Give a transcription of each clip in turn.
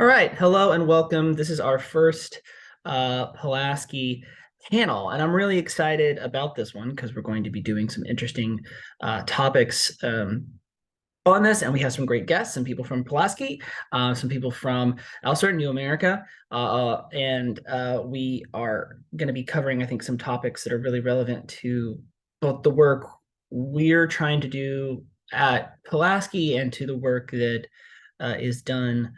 All right, hello and welcome. This is our first Pulaski panel, and I'm really excited about this one because we're going to be doing some interesting topics on this, and we have some great guests, some people from Pulaski, some people from elsewhere in New America, and we are going to be covering, I think, some topics that are really relevant to both the work we're trying to do at Pulaski and to the work that is done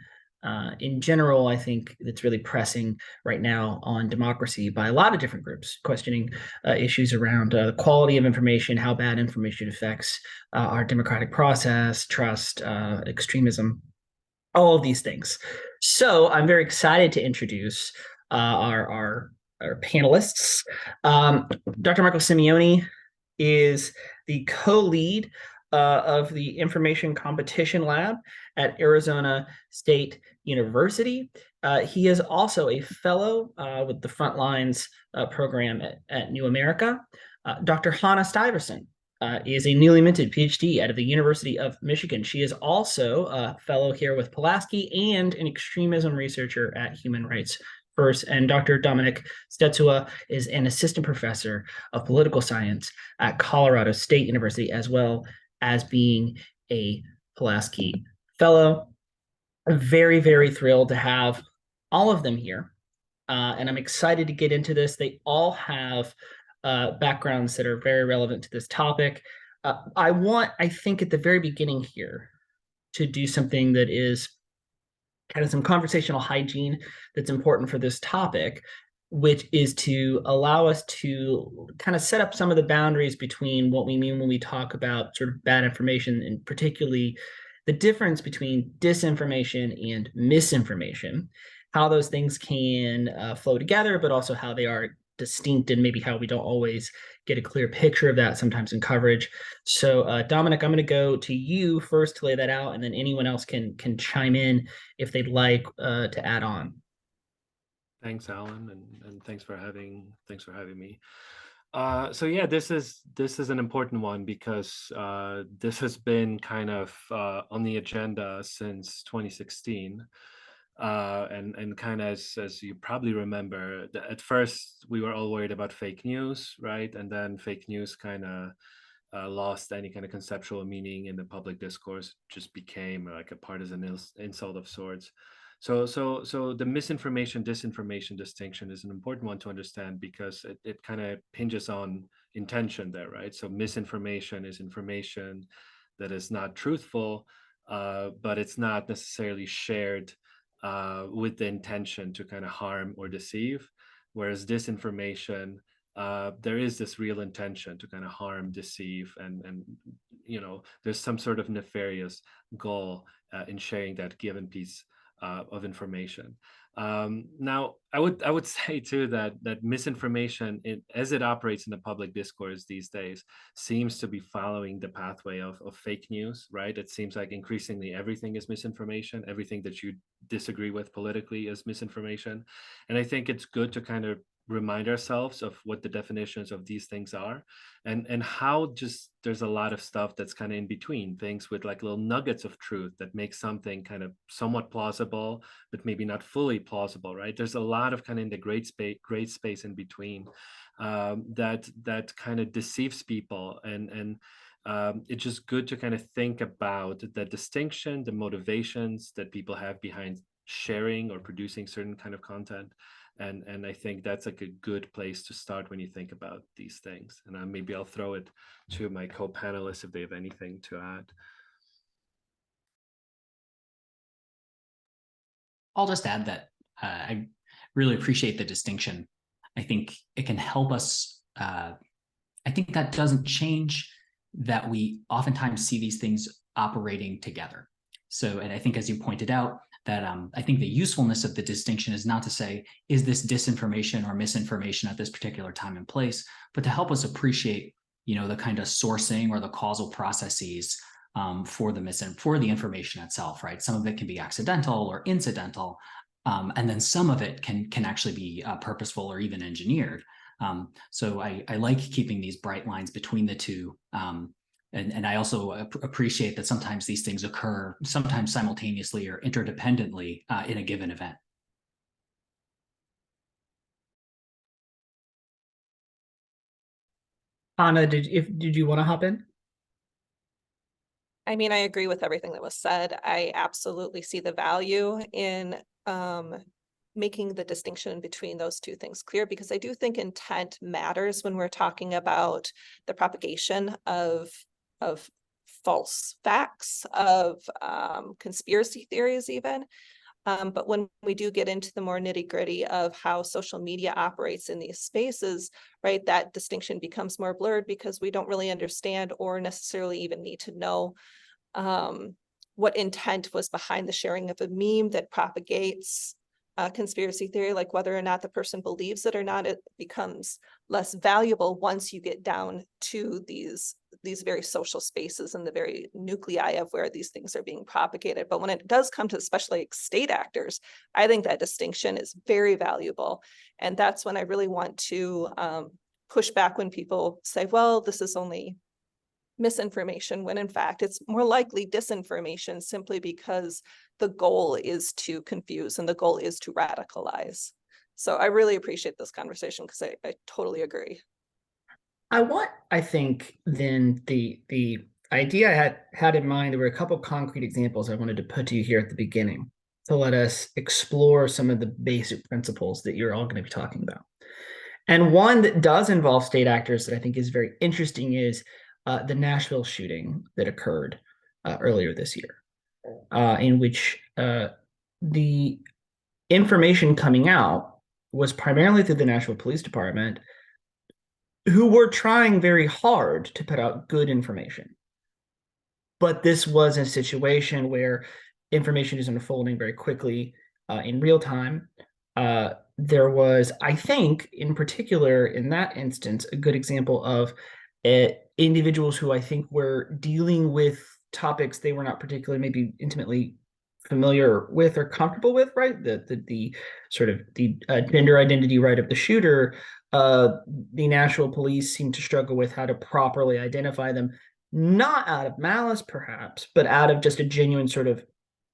in general. I think that's really pressing right now on democracy by a lot of different groups, questioning issues around the quality of information, how bad information affects our democratic process, trust, extremism, all of these things. So I'm very excited to introduce our panelists. Dr. Michael Simeone is the co-lead of the Information Competition Lab at Arizona State University. He is also a fellow with the Frontlines program at New America. Dr. Hanah Stiverson is a newly minted PhD out of the University of Michigan. She is also a fellow here with Pulaski and an extremism researcher at Human Rights First. And Dr. Dominik Stecuła is an assistant professor of political science at Colorado State University, as well as being a Pulaski fellow. I'm very, very thrilled to have all of them here. And I'm excited to get into this. They all have backgrounds that are very relevant to this topic. I think, at the very beginning here, to do something that is kind of some conversational hygiene that's important for this topic, which is to allow us to kind of set up some of the boundaries between what we mean when we talk about sort of bad information, and particularly the difference between disinformation and misinformation, how those things can flow together, but also how they are distinct, and maybe how we don't always get a clear picture of that sometimes in coverage. So Dominik, I'm going to go to you first to lay that out, and then anyone else can chime in if they'd like to add on. Thanks, Alan, and thanks for having me. So yeah, this is an important one because this has been kind of on the agenda since 2016. And kind of as you probably remember, at first we were all worried about fake news, right? And then fake news kind of lost any kind of conceptual meaning in the public discourse, just became like a partisan insult of sorts. So the misinformation, disinformation distinction is an important one to understand because it kind of hinges on intention there, right? So misinformation is information that is not truthful, but it's not necessarily shared with the intention to kind of harm or deceive. Whereas disinformation, there is this real intention to kind of harm, deceive, and there's some sort of nefarious goal in sharing that given piece of information. Now, I would say too that misinformation, as it operates in the public discourse these days, seems to be following the pathway of fake news, right? It seems like increasingly everything is misinformation. Everything that you disagree with politically is misinformation, and I think it's good to kind of remind ourselves of what the definitions of these things are, and how just there's a lot of stuff that's kind of in between, things with like little nuggets of truth that make something kind of somewhat plausible but maybe not fully plausible, right? There's a lot of kind of in the great space in between, that kind of deceives people, and it's just good to kind of think about the distinction, the motivations that people have behind sharing or producing certain kind of content. And I think that's like a good place to start when you think about these things. And maybe I'll throw it to my co-panelists if they have anything to add. I'll just add that I really appreciate the distinction. I think it can help us. I think that doesn't change that we oftentimes see these things operating together. So, and I think, as you pointed out, that I think the usefulness of the distinction is not to say, is this disinformation or misinformation at this particular time and place, but to help us appreciate, the kind of sourcing or the causal processes for the information itself, right? Some of it can be accidental or incidental, and then some of it can actually be purposeful or even engineered. So I like keeping these bright lines between the two, And I also appreciate that sometimes these things occur, sometimes simultaneously or interdependently in a given event. Hanah, did you want to hop in? I mean, I agree with everything that was said. I absolutely see the value in making the distinction between those two things clear, because I do think intent matters when we're talking about the propagation of false facts, of conspiracy theories even. But when we do get into the more nitty-gritty of how social media operates in these spaces, right, that distinction becomes more blurred because we don't really understand or necessarily even need to know what intent was behind the sharing of a meme that propagates conspiracy theory, like whether or not the person believes it or not. It becomes less valuable once you get down to these very social spaces and the very nuclei of where these things are being propagated. But when it does come to especially like state actors, I think that distinction is very valuable. And that's when I really want to push back when people say, well, this is only misinformation, when in fact it's more likely disinformation, simply because the goal is to confuse and the goal is to radicalize. So I really appreciate this conversation because I totally agree. I think then the idea I had in mind, there were a couple of concrete examples I wanted to put to you here at the beginning to let us explore some of the basic principles that you're all going to be talking about. And one that does involve state actors that I think is very interesting is the Nashville shooting that occurred earlier this year, in which the information coming out was primarily through the Nashville Police Department, who were trying very hard to put out good information. But this was a situation where information is unfolding very quickly in real time. There was, I think, in particular, in that instance, a good example of individuals who I think were dealing with topics they were not particularly maybe intimately familiar with or comfortable with, right? The sort of the gender identity, right, of the shooter. The Nashville police seem to struggle with how to properly identify them, not out of malice, perhaps, but out of just a genuine sort of,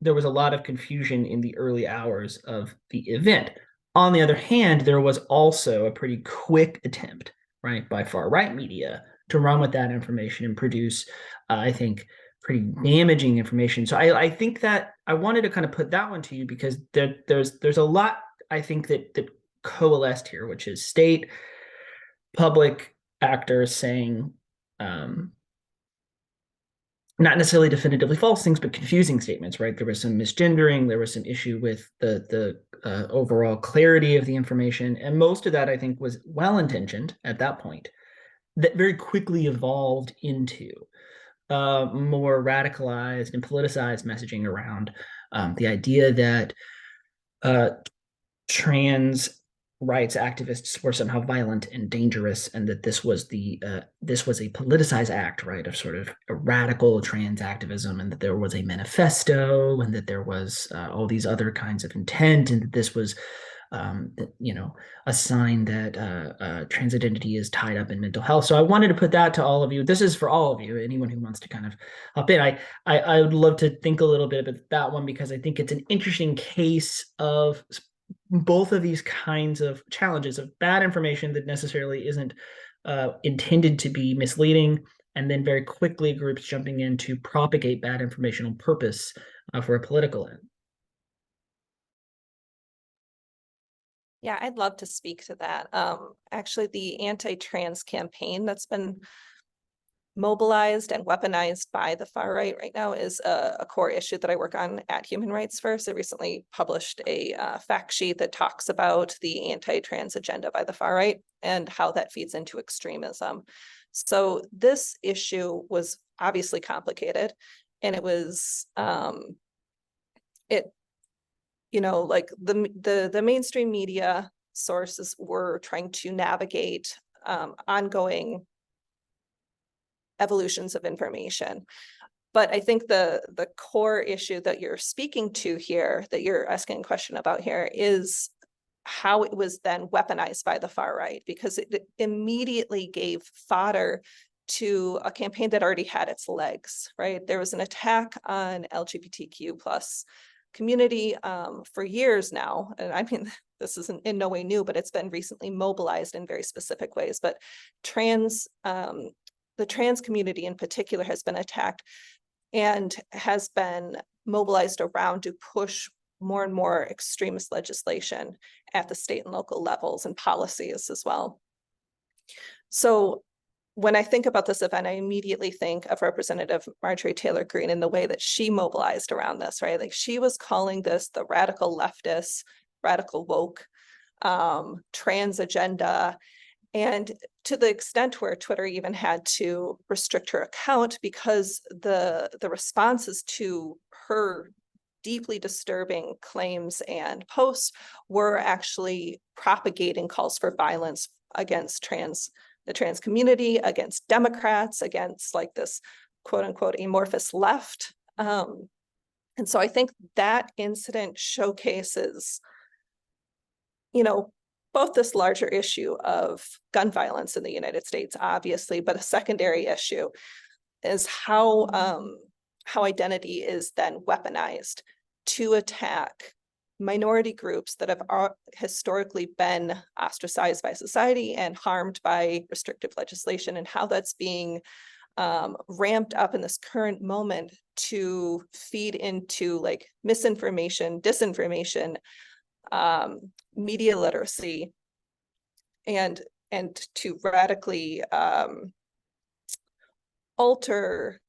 there was a lot of confusion in the early hours of the event. On the other hand, there was also a pretty quick attempt, right, by far-right media to run with that information and produce, I think, pretty damaging information. So I think that I wanted to kind of put that one to you because there's a lot, I think, that coalesced here, which is state, public actors saying not necessarily definitively false things, but confusing statements, right? There was some misgendering, there was some issue with the overall clarity of the information, and most of that, I think, was well-intentioned at that point, that very quickly evolved into more radicalized and politicized messaging around the idea that trans rights activists were somehow violent and dangerous, and that this was a politicized act, right, of sort of a radical trans activism, and that there was a manifesto, and that there was all these other kinds of intent, and that this was a sign that trans identity is tied up in mental health. So I wanted to put that to all of you. This is for all of you, anyone who wants to kind of hop in. I would love to think a little bit about that one, because I think it's an interesting case of both of these kinds of challenges of bad information that necessarily isn't intended to be misleading, and then very quickly groups jumping in to propagate bad information on purpose for a political end. Yeah, I'd love to speak to that. Actually, the anti-trans campaign that's been mobilized and weaponized by the far right now is a core issue that I work on at Human Rights First. I recently published a fact sheet that talks about the anti-trans agenda by the far right and how that feeds into extremism. So this issue was obviously complicated, and it was like the mainstream media sources were trying to navigate ongoing evolutions of information. But I think the core issue that you're speaking to here, that you're asking a question about here, is how it was then weaponized by the far right, because it immediately gave fodder to a campaign that already had its legs, right? There was an attack on LGBTQ plus community for years now. And I mean, this isn't in no way new, but it's been recently mobilized in very specific ways. But the trans community in particular has been attacked and has been mobilized around to push more and more extremist legislation at the state and local levels and policies as well. So when I think about this event, I immediately think of Representative Marjorie Taylor Greene and the way that she mobilized around this, right? Like she was calling this the radical leftist, radical woke, trans agenda. And to the extent where Twitter even had to restrict her account because the responses to her deeply disturbing claims and posts were actually propagating calls for violence against the trans community, against Democrats, against like this quote unquote amorphous left. And so I think that incident showcases, both this larger issue of gun violence in the United States, obviously, but a secondary issue is how identity is then weaponized to attack minority groups that have historically been ostracized by society and harmed by restrictive legislation, and how that's being ramped up in this current moment to feed into like misinformation, disinformation, media literacy, and to radically alter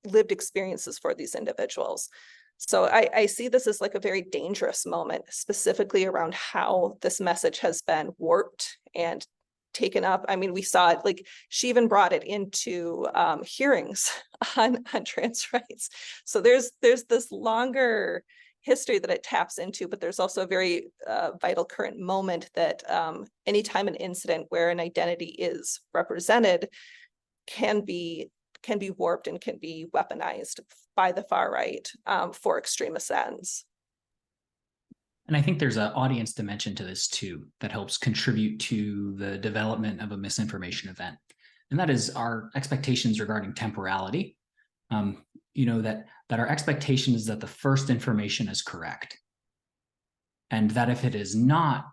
lived experiences for these individuals. So I see this as like a very dangerous moment, specifically around how this message has been warped and taken up. I mean, we saw it, like she even brought it into hearings on trans rights. So there's this longer history that it taps into, but there's also a very vital current moment that anytime an incident where an identity is represented can be warped and can be weaponized by the far right for extremist ends. And I think there's an audience dimension to this too that helps contribute to the development of a misinformation event. And that is our expectations regarding temporality. That our expectation is that the first information is correct. And that if it is not,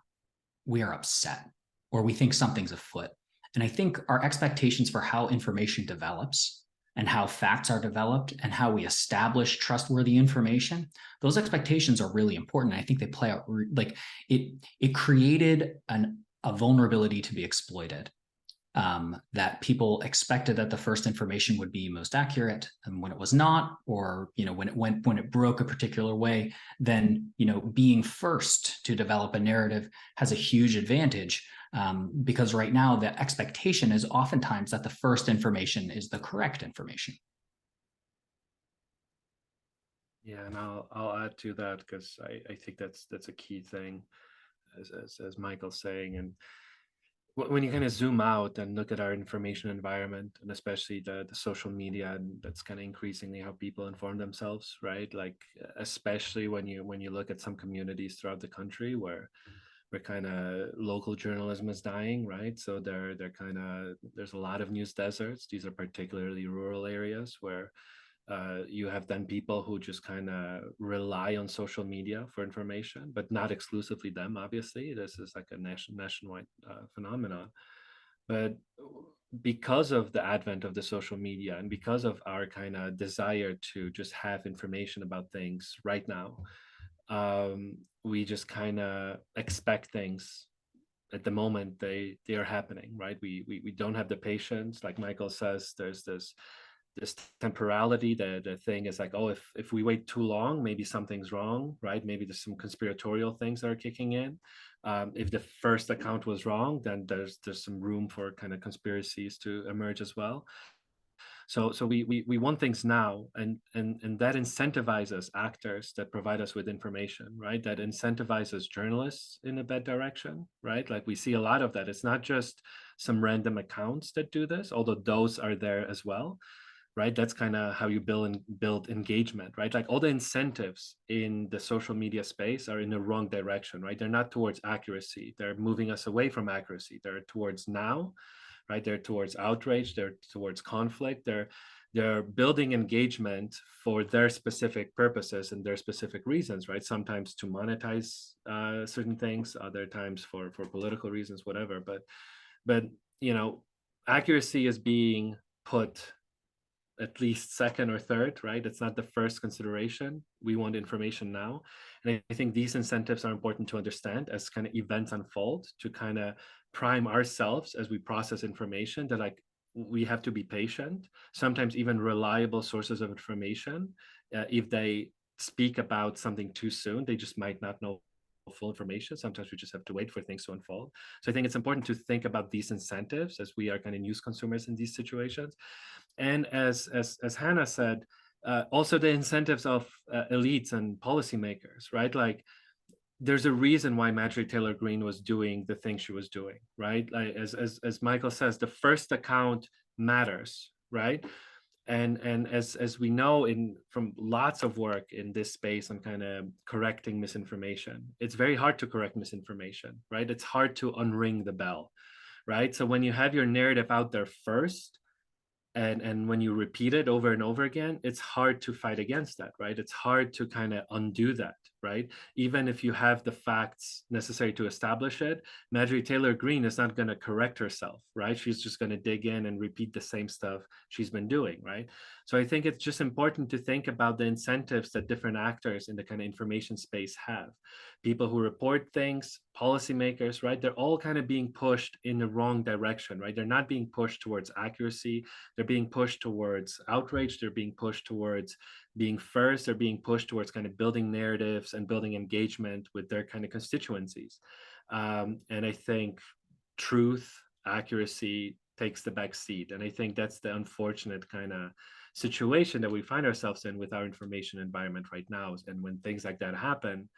we are upset or we think something's afoot. And I think our expectations for how information develops and how facts are developed and how we establish trustworthy information, those expectations are really important. I think they play out like it created a vulnerability to be exploited. That people expected that the first information would be most accurate, and when it was not, or when it broke a particular way, then being first to develop a narrative has a huge advantage, because right now the expectation is oftentimes that the first information is the correct information. Yeah, and I'll add to that because I think that's a key thing, as Michael's saying. And when you kind of zoom out and look at our information environment, and especially the social media, and that's kind of increasingly how people inform themselves, right? Like especially when you look at some communities throughout the country where kind of local journalism is dying, right? So they're kind of, there's a lot of news deserts. These are particularly rural areas where you have then people who just kind of rely on social media for information, but not exclusively them, obviously. This is like a nationwide phenomenon. But because of the advent of the social media and because of our kind of desire to just have information about things right now, we just kind of expect things at the moment they are happening, right? We don't have the patience. Like Michael says, there's this temporality. The thing is like, oh, if we wait too long, maybe something's wrong, right? Maybe there's some conspiratorial things that are kicking in. If the first account was wrong, then there's some room for kind of conspiracies to emerge as well. So we want things now, and that incentivizes actors that provide us with information, right? That incentivizes journalists in a bad direction, right? Like we see a lot of that. It's not just some random accounts that do this, although those are there as well, right? That's kind of how you build engagement, right? Like all the incentives in the social media space are in the wrong direction, right? They're not towards accuracy. They're moving us away from accuracy. They're towards now, right? They're towards outrage, they're towards conflict, they're building engagement for their specific purposes and their specific reasons, right? Sometimes to monetize certain things, other times for political reasons, whatever. But accuracy is being put at least second or third, right? It's not the first consideration. We want information now. And I think these incentives are important to understand as kind of events unfold, to kind of prime ourselves as we process information, that like we have to be patient. Sometimes even reliable sources of information, if they speak about something too soon, they just might not know full information. Sometimes we just have to wait for things to unfold. So I think it's important to think about these incentives as we are kind of news consumers in these situations. And as Hanah said, also the incentives of elites and policymakers, right? Like, there's a reason why Marjorie Taylor Greene was doing the thing she was doing, right? Like, as Michael says, the first account matters, right? And as we know from lots of work in this space on kind of correcting misinformation, it's very hard to correct misinformation, right? It's hard to unring the bell, right? So when you have your narrative out there first, and when you repeat it over and over again, it's hard to fight against that, right? It's hard to kind of undo that, right? Even if you have the facts necessary to establish it, Marjorie Taylor Greene is not going to correct herself, right? She's just going to dig in and repeat the same stuff she's been doing, right? So I think it's just important to think about the incentives that different actors in the kind of information space have. People who report things, policymakers, right? They're all kind of being pushed in the wrong direction, right? They're not being pushed towards accuracy. They're being pushed towards outrage. They're being pushed towards being first. They're being pushed towards kind of building narratives and building engagement with their kind of constituencies. And I think truth, accuracy takes the back seat. And I think that's the unfortunate kind of situation that we find ourselves in with our information environment right now. And when things like that happen,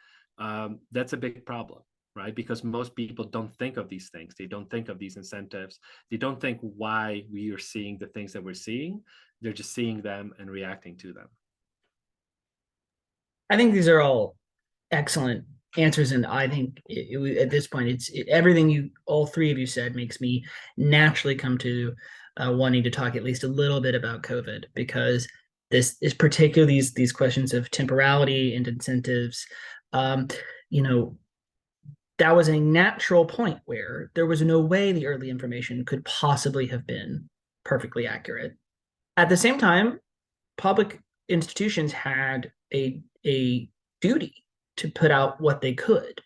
that's a big problem, right? Because most people don't think of these things. They don't think of these incentives. They don't think why we are seeing the things that we're seeing. They're just seeing them and reacting to them. I think these are all excellent answers, and I think at this point, everything all three of you said makes me naturally come to wanting to talk at least a little bit about COVID, because this is particularly these questions of temporality and incentives. That was a natural point where there was no way the early information could possibly have been perfectly accurate. At the same time, public institutions had a duty to put out what they could,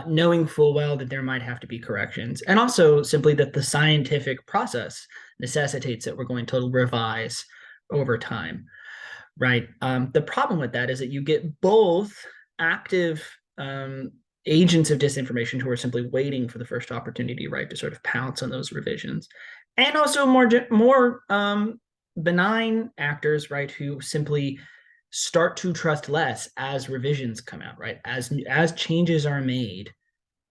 knowing full well that there might have to be corrections, and also simply that the scientific process necessitates that we're going to revise over time, right? The problem with that is that you get both active agents of disinformation who are simply waiting for the first opportunity, right, to sort of pounce on those revisions, and also more benign actors, right, who simply start to trust less as revisions come out, right, as changes are made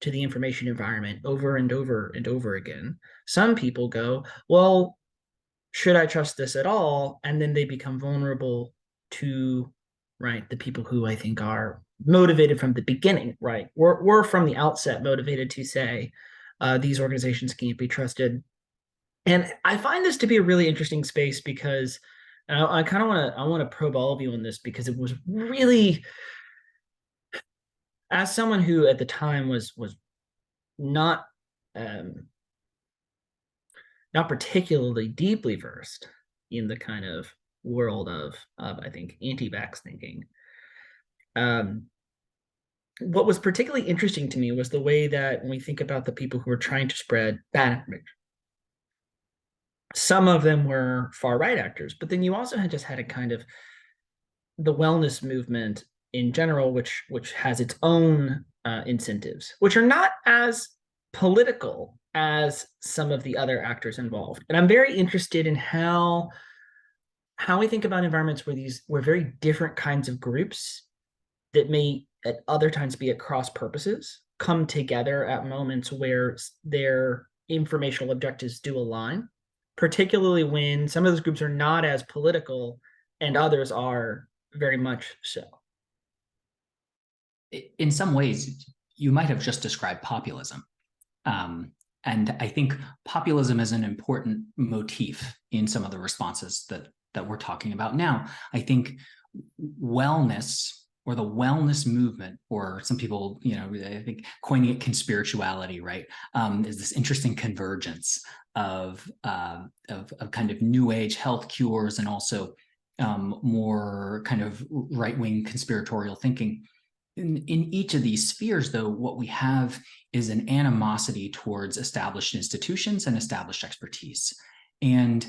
to the information environment over and over and over again. Some people go, well, should I trust this at all? And then they become vulnerable to, right, the people who I think are motivated from the beginning, right? We're from the outset motivated to say these organizations can't be trusted. And I find this to be a really interesting space because I kind of want to probe all of you on this, because it was really, as someone who at the time was not not particularly deeply versed in the kind of world of I think anti-vax thinking. What was particularly interesting to me was the way that when we think about the people who were trying to spread bad information, some of them were far-right actors, but then you also had a kind of the wellness movement in general, which has its own incentives, which are not as political as some of the other actors involved. And I'm very interested in how we think about environments where very different kinds of groups that may at other times be at cross purposes come together at moments where their informational objectives do align, particularly when some of those groups are not as political and others are very much so. In some ways, you might have just described populism. And I think populism is an important motif in some of the responses that we're talking about now. I think wellness, or the wellness movement, or some people, I think coining it conspirituality, right, is this interesting convergence of kind of new age health cures and also more kind of right-wing conspiratorial thinking. In each of these spheres, though, what we have is an animosity towards established institutions and established expertise. And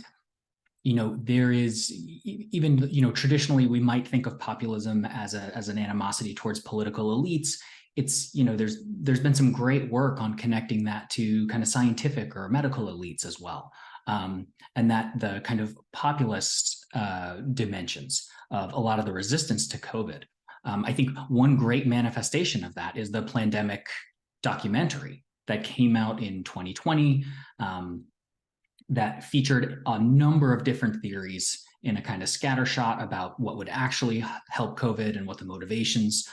there is even, traditionally we might think of populism as an animosity towards political elites. It's, there's been some great work on connecting that to kind of scientific or medical elites as well. And that the kind of populist dimensions of a lot of the resistance to COVID. I think one great manifestation of that is the Plandemic documentary that came out in 2020 that featured a number of different theories in a kind of scattershot about what would actually help COVID and what the motivations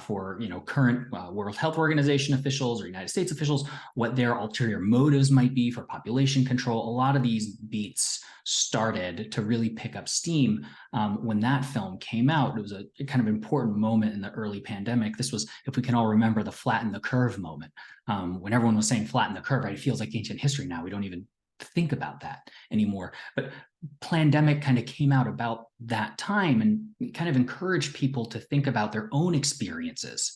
for current World Health Organization officials or United States officials, what their ulterior motives might be for population control. A lot of these beats started to really pick up steam when that film came out. It was a kind of important moment in the early pandemic. This was, if we can all remember, the flatten the curve moment. When everyone was saying flatten the curve, right, it feels like ancient history now. We don't even think about that anymore. But Plandemic kind of came out about that time and kind of encouraged people to think about their own experiences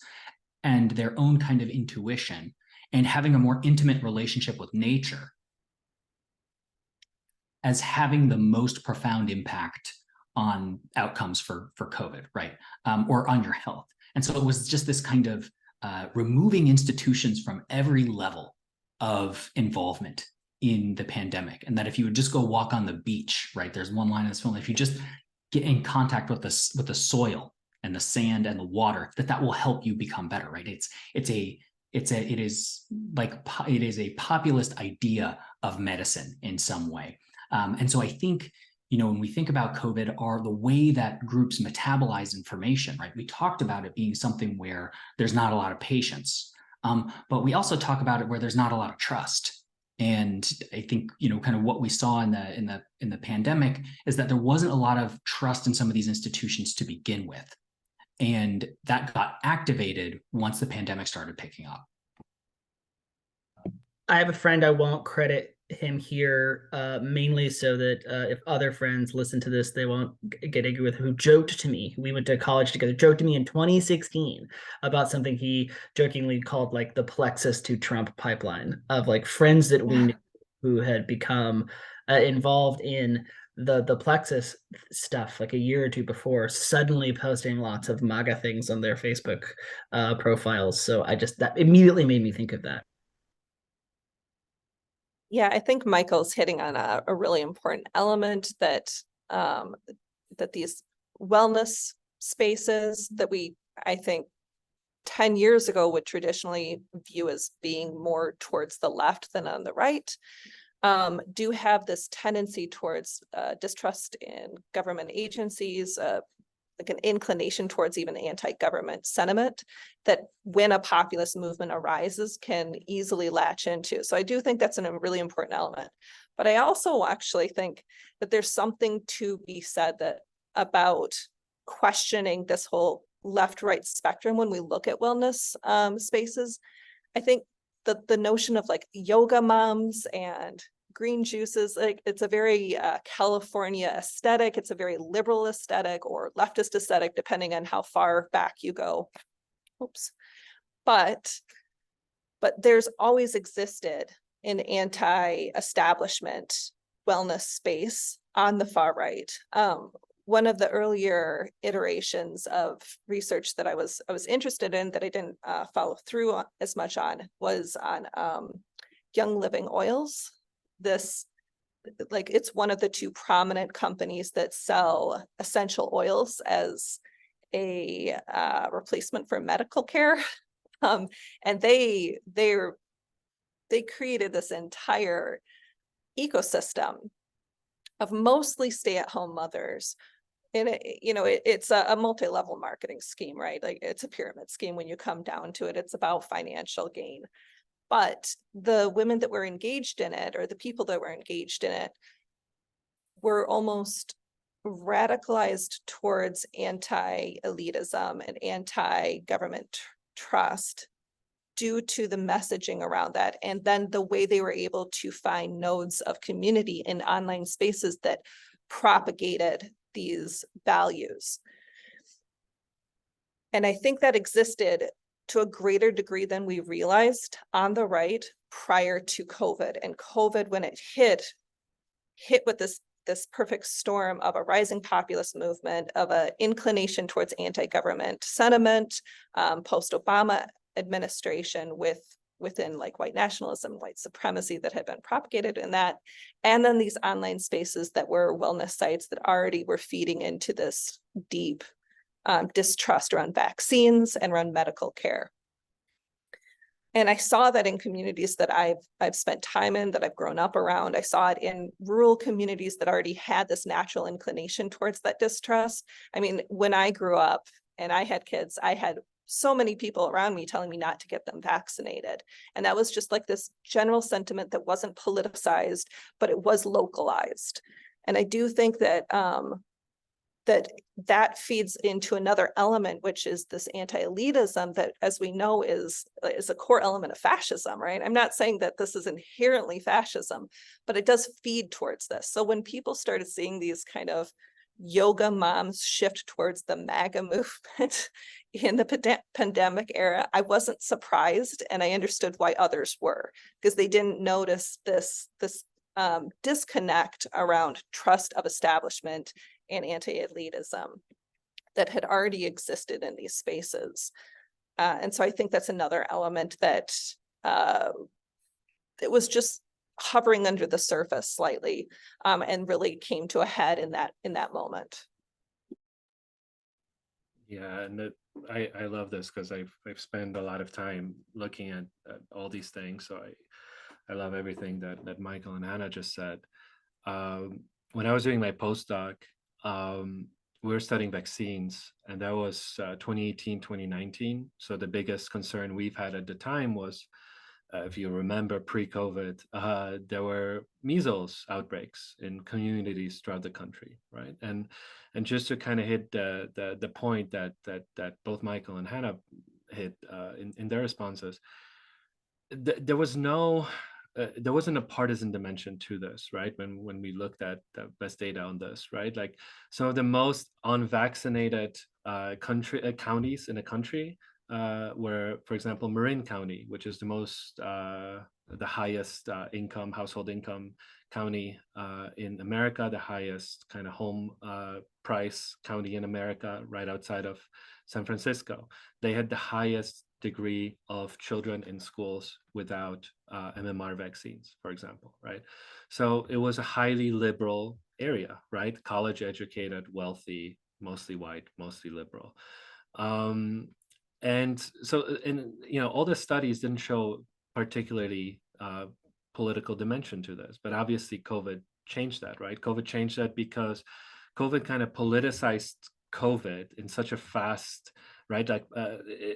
and their own kind of intuition and having a more intimate relationship with nature as having the most profound impact on outcomes for COVID, right? Or on your health. And so it was just this kind of removing institutions from every level of involvement in the pandemic, and that if you would just go walk on the beach, right? There's one line in this film: if you just get in contact with the soil and the sand and the water, that will help you become better, right? It is a populist idea of medicine in some way, and so I think when we think about COVID, are the way that groups metabolize information, right? We talked about it being something where there's not a lot of patience, but we also talk about it where there's not a lot of trust. And I think, kind of what we saw in the pandemic is that there wasn't a lot of trust in some of these institutions to begin with. And that got activated once the pandemic started picking up. I have a friend, I won't credit him here, mainly so that if other friends listen to this, they won't get angry with him, who joked to me. We went to college together, joked to me in 2016 about something he jokingly called like the plexus to Trump pipeline, of like friends that we knew who had become involved in the plexus stuff like a year or two before, suddenly posting lots of MAGA things on their Facebook profiles. So that immediately made me think of that. Yeah, I think Michael's hitting on a really important element that these wellness spaces that I think 10 years ago would traditionally view as being more towards the left than on the right, do have this tendency towards distrust in government agencies, like an inclination towards even anti-government sentiment that when a populist movement arises can easily latch into. So I do think that's a really important element. But I also actually think that there's something to be said about questioning this whole left-right spectrum when we look at wellness spaces. I think the notion of like yoga moms and green juices, like it's a very California aesthetic. It's a very liberal aesthetic or leftist aesthetic, depending on how far back you go. Oops. But there's always existed an anti-establishment wellness space on the far right. One of the earlier iterations of research that I was interested in that I didn't follow through as much on was on Young Living Oils. It's one of the two prominent companies that sell essential oils as a replacement for medical care. And they created this entire ecosystem of mostly stay-at-home mothers. And it's a multi-level marketing scheme, right? Like it's a pyramid scheme when you come down to it. It's about financial gain. But the women that were engaged in it, or the people that were engaged in it, were almost radicalized towards anti-elitism and anti-government trust due to the messaging around that. And then the way they were able to find nodes of community in online spaces that propagated these values. And I think that existed to a greater degree than we realized on the right prior to COVID. And COVID, when it hit with this perfect storm of a rising populist movement, of an inclination towards anti-government sentiment, post-Obama administration within like white nationalism, white supremacy that had been propagated in that, and then these online spaces that were wellness sites that already were feeding into this deep distrust around vaccines and around medical care. And I saw that in communities that I've spent time in, that I've grown up around. I saw it in rural communities that already had this natural inclination towards that distrust. I mean, when I grew up and I had kids, I had so many people around me telling me not to get them vaccinated. And that was just like this general sentiment that wasn't politicized, but it was localized. And I do think that that feeds into another element, which is this anti-elitism that, as we know, is a core element of fascism, right? I'm not saying that this is inherently fascism, but it does feed towards this. So when people started seeing these kind of yoga moms shift towards the MAGA movement in the pandemic era, I wasn't surprised, and I understood why others were, because they didn't notice this disconnect around trust of establishment and anti-elitism that had already existed in these spaces. And so I think that's another element that it was just hovering under the surface slightly, and really came to a head in that moment. Yeah, and I love this because I've spent a lot of time looking at all these things. So I love everything that Michael and Hanah just said. When I was doing my postdoc, we were studying vaccines, and that was 2018, 2019. So the biggest concern we've had at the time was, if you remember pre-COVID, there were measles outbreaks in communities throughout the country, right? And just to kind of hit the point that both Michael and Hanah hit in their responses, there was no there wasn't a partisan dimension to this, right? When we looked at the best data on this, right? Like some of the most unvaccinated counties in the country were, for example, Marin County, which is the highest household income county in America, the highest kind of home price county in America, right outside of San Francisco. They had the highest degree of children in schools without MMR vaccines, for example, right? So it was a highly liberal area, right? College educated, wealthy, mostly white, mostly liberal. And so, all the studies didn't show particularly political dimension to this, but obviously COVID changed that, right? COVID changed that because COVID kind of politicized COVID in such a fast, right? Like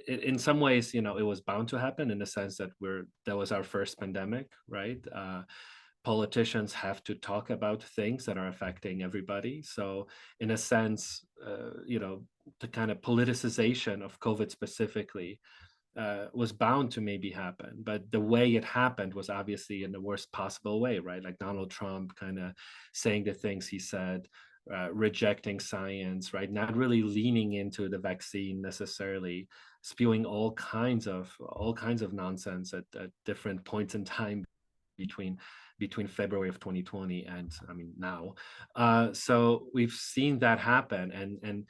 in some ways, it was bound to happen in the sense that that was our first pandemic, right? Politicians have to talk about things that are affecting everybody. So in a sense, the kind of politicization of COVID specifically was bound to maybe happen, but the way it happened was obviously in the worst possible way, right? Like Donald Trump kind of saying the things he said, rejecting science, right? Not really leaning into the vaccine necessarily, spewing all kinds of nonsense at different points in time between February of 2020 and now. So we've seen that happen, and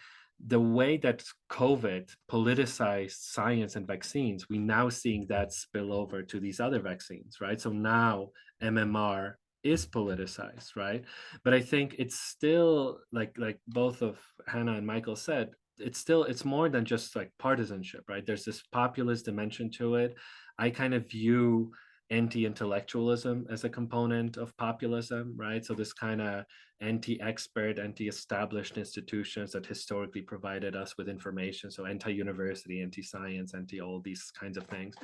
the way that COVID politicized science and vaccines, we now seeing that spill over to these other vaccines, right? So now MMR is politicized, right? But I think it's still like both of Hanah and Michael said, it's more than just like partisanship, right? There's this populist dimension to it. I kind of view anti-intellectualism as a component of populism, right? So this kind of anti-expert, anti-established institutions that historically provided us with information, so anti-university, anti-science, anti-all these kinds of things,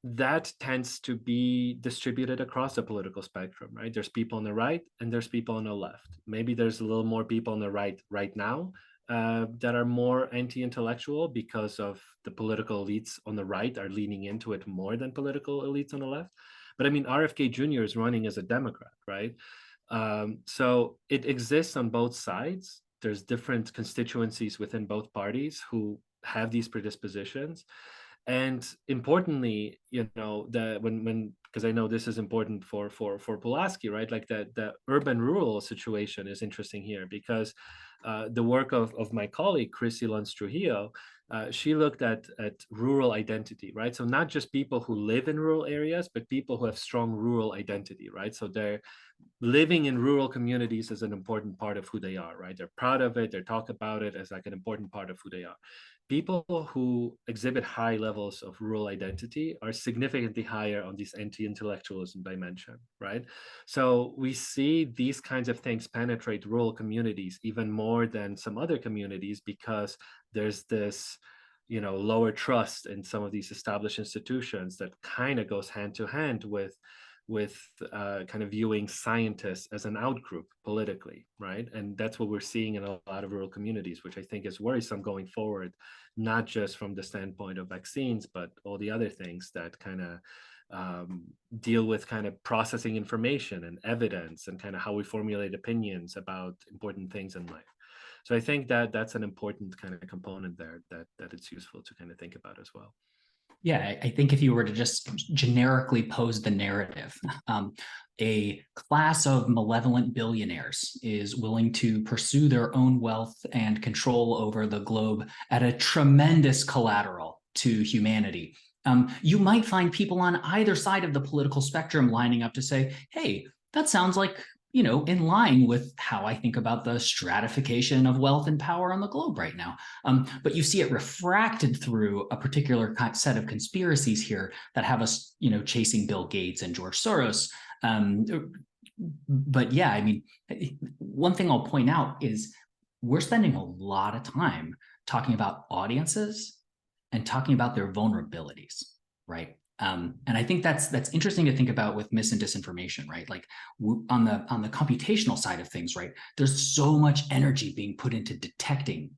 that tends to be distributed across the political spectrum, right? There's people on the right and there's people on the left. Maybe there's a little more people on the right now that are more anti-intellectual because of the political elites on the right are leaning into it more than political elites on the left. But I mean, RFK Jr. is running as a Democrat, right? So it exists on both sides. There's different constituencies within both parties who have these predispositions. And importantly, you know, that when because I know this is important for Pulaski, right? Like the urban rural situation is interesting here because the work of my colleague Chrissy Luntz Trujillo, she looked at rural identity, right? So not just people who live in rural areas, but people who have strong rural identity, right? So they're living in rural communities is an important part of who they are, right? They're proud of it. They talk about it as like an important part of who they are. People who exhibit high levels of rural identity are significantly higher on this anti-intellectualism dimension, right? So we see these kinds of things penetrate rural communities even more than some other communities because there's this, you know, lower trust in some of these established institutions that kind of goes hand to hand with kind of viewing scientists as an outgroup politically, right? And that's what we're seeing in a lot of rural communities, which I think is worrisome going forward, not just from the standpoint of vaccines, but all the other things that kind of deal with kind of processing information and evidence and kind of how we formulate opinions about important things in life. So I think that that's an important kind of component there that it's useful to kind of think about as well. Yeah, I think if you were to just generically pose the narrative, a class of malevolent billionaires is willing to pursue their own wealth and control over the globe at a tremendous collateral to humanity. You might find people on either side of the political spectrum lining up to say, hey, that sounds like, you know, in line with how I think about the stratification of wealth and power on the globe right now. But you see it refracted through a particular set of conspiracies here that have us, you know, chasing Bill Gates and George Soros. But yeah, I mean, one thing I'll point out is we're spending a lot of time talking about audiences and talking about their vulnerabilities, right? And I think that's interesting to think about with mis and disinformation, right? Like on the computational side of things, right? There's so much energy being put into detecting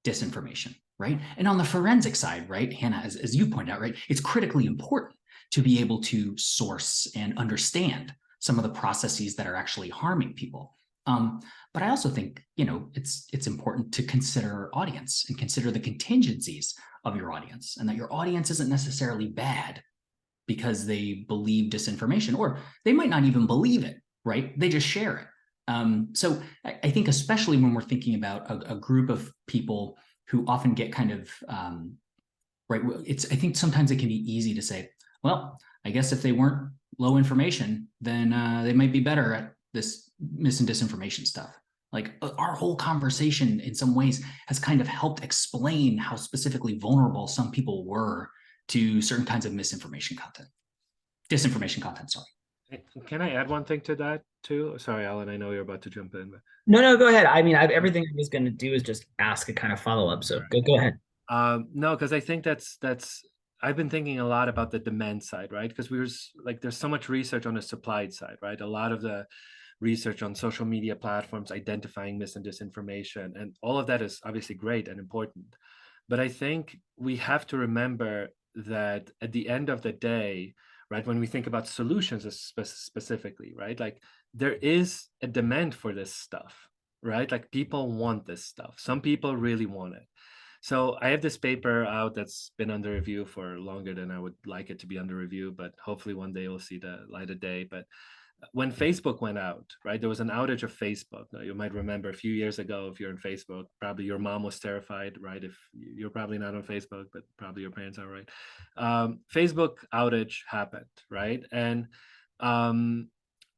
disinformation, right? And on the forensic side, right, Hanah, as you pointed out, right, it's critically important to be able to source and understand some of the processes that are actually harming people. But I also think, you know, it's important to consider audience and consider the contingencies of your audience, and that your audience isn't necessarily bad because they believe disinformation, or they might not even believe it, right? They just share it. So I think especially when we're thinking about a group of people who often get kind of, right, I think sometimes it can be easy to say, well, I guess if they weren't low information, then they might be better at this mis and disinformation stuff. Like our whole conversation in some ways has kind of helped explain how specifically vulnerable some people were to certain kinds of disinformation content, sorry. Can I add one thing to that too? Sorry, Alan, I know you're about to jump in. But... No, go ahead. I mean, everything I was going to do is just ask a kind of follow-up. So go ahead. No, because I think that's I've been thinking a lot about the demand side, right? Because there's so much research on the supply side, right? A lot of the research on social media platforms identifying mis and disinformation, and all of that is obviously great and important. But I think we have to remember that at the end of the day, right, when we think about solutions specifically, right, like there is a demand for this stuff, right? Like people want this stuff. Some people really want it. So I have this paper out that's been under review for longer than I would like it to be under review, but hopefully one day we'll see the light of day. But when Facebook went out, right, there was an outage of Facebook. Now, you might remember a few years ago, if you're on Facebook, probably your mom was terrified, right? If you're probably not on Facebook, but probably your parents are, right? Facebook outage happened, right? And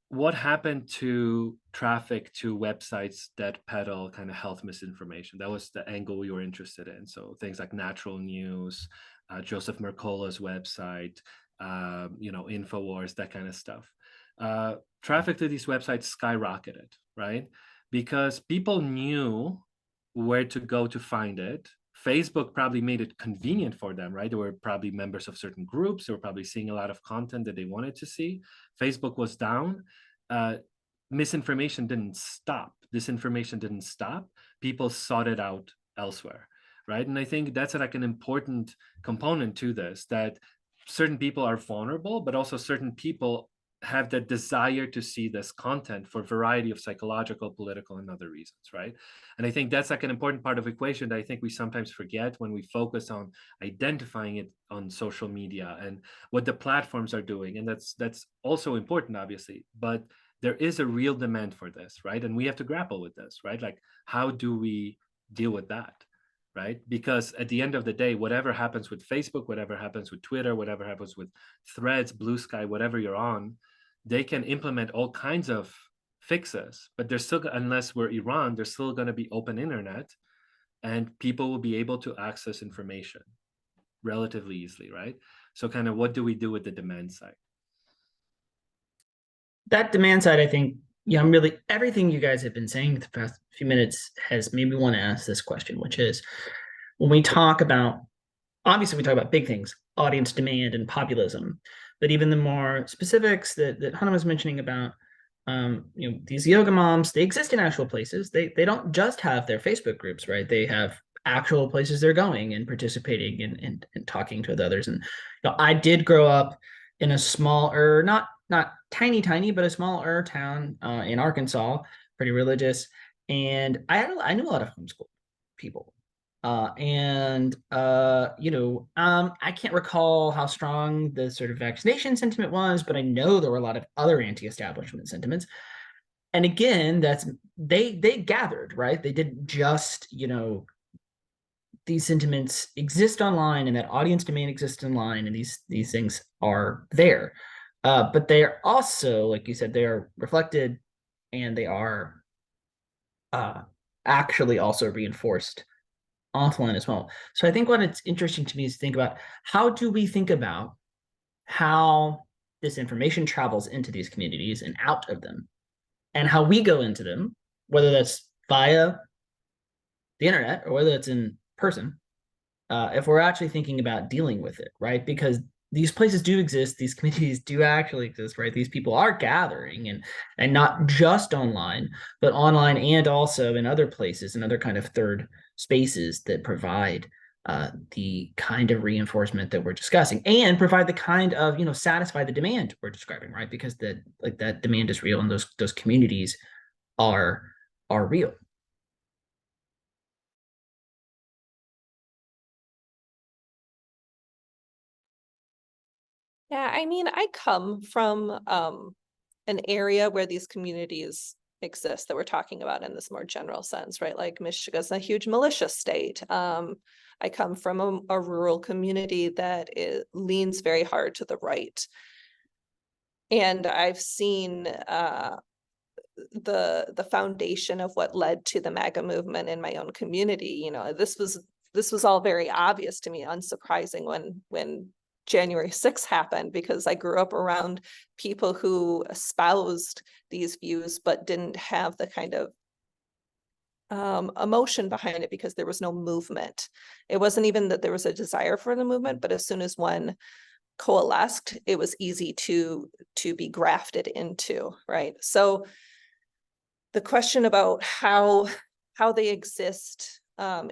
what happened to traffic to websites that peddle kind of health misinformation? That was the angle we were interested in. So things like Natural News, Joseph Mercola's website, InfoWars, that kind of stuff. Traffic to these websites skyrocketed, right? Because people knew where to go to find it. Facebook probably made it convenient for them, right? They were probably members of certain groups. They were probably seeing a lot of content that they wanted to see. Facebook was down. Misinformation didn't stop. Disinformation didn't stop. People sought it out elsewhere, right? And I think that's like an important component to this, that certain people are vulnerable, but also certain people have the desire to see this content for a variety of psychological, political, and other reasons, right? And I think that's like an important part of the equation that I think we sometimes forget when we focus on identifying it on social media and what the platforms are doing. And that's also important, obviously, but there is a real demand for this, right? And we have to grapple with this, right? Like, how do we deal with that? Right? Because at the end of the day, whatever happens with Facebook, whatever happens with Twitter, whatever happens with Threads, Blue Sky, whatever you're on, they can implement all kinds of fixes, but there's still, unless we're Iran, there's still going to be open internet and people will be able to access information relatively easily, right? So kind of what do we do with the demand side? That demand side, I think, I'm really, everything you guys have been saying the past few minutes has made me want to ask this question, which is, when we talk about, obviously we talk about big things, audience demand and populism, but even the more specifics that Hanah was mentioning about, these yoga moms, they exist in actual places. They don't just have their Facebook groups, right? They have actual places they're going and participating and talking to others. And I did grow up in a small, or not tiny, but a smaller town in Arkansas, pretty religious. And I knew a lot of homeschool people. I can't recall how strong the sort of vaccination sentiment was, but I know there were a lot of other anti-establishment sentiments. And again, they gathered, right? They didn't just, these sentiments exist online, and that audience demand exists online, and these things are there. But they are also, like you said, they are reflected, and they are actually also reinforced offline as well. So I think what it's interesting to me is to think about, how do we think about how this information travels into these communities and out of them, and how we go into them, whether that's via the internet or whether it's in person, if we're actually thinking about dealing with it, right? Because these places do exist, these communities do actually exist, right? These people are gathering, and not just online, but online and also in other places and other kind of third spaces that provide the kind of reinforcement that we're discussing, and provide the kind of, satisfy the demand we're describing, right? Because that demand is real, and those communities are real. Yeah, I mean, I come from an area where these communities exist that we're talking about in this more general sense, right? Like Michigan's a huge militia state. I come from a rural community that leans very hard to the right. And I've seen the foundation of what led to the MAGA movement in my own community. This was all very obvious to me, unsurprising when January 6th happened, because I grew up around people who espoused these views but didn't have the kind of emotion behind it, because there was no movement. It wasn't even that there was a desire for the movement, but as soon as one coalesced, it was easy to be grafted into, right? So the question about how they exist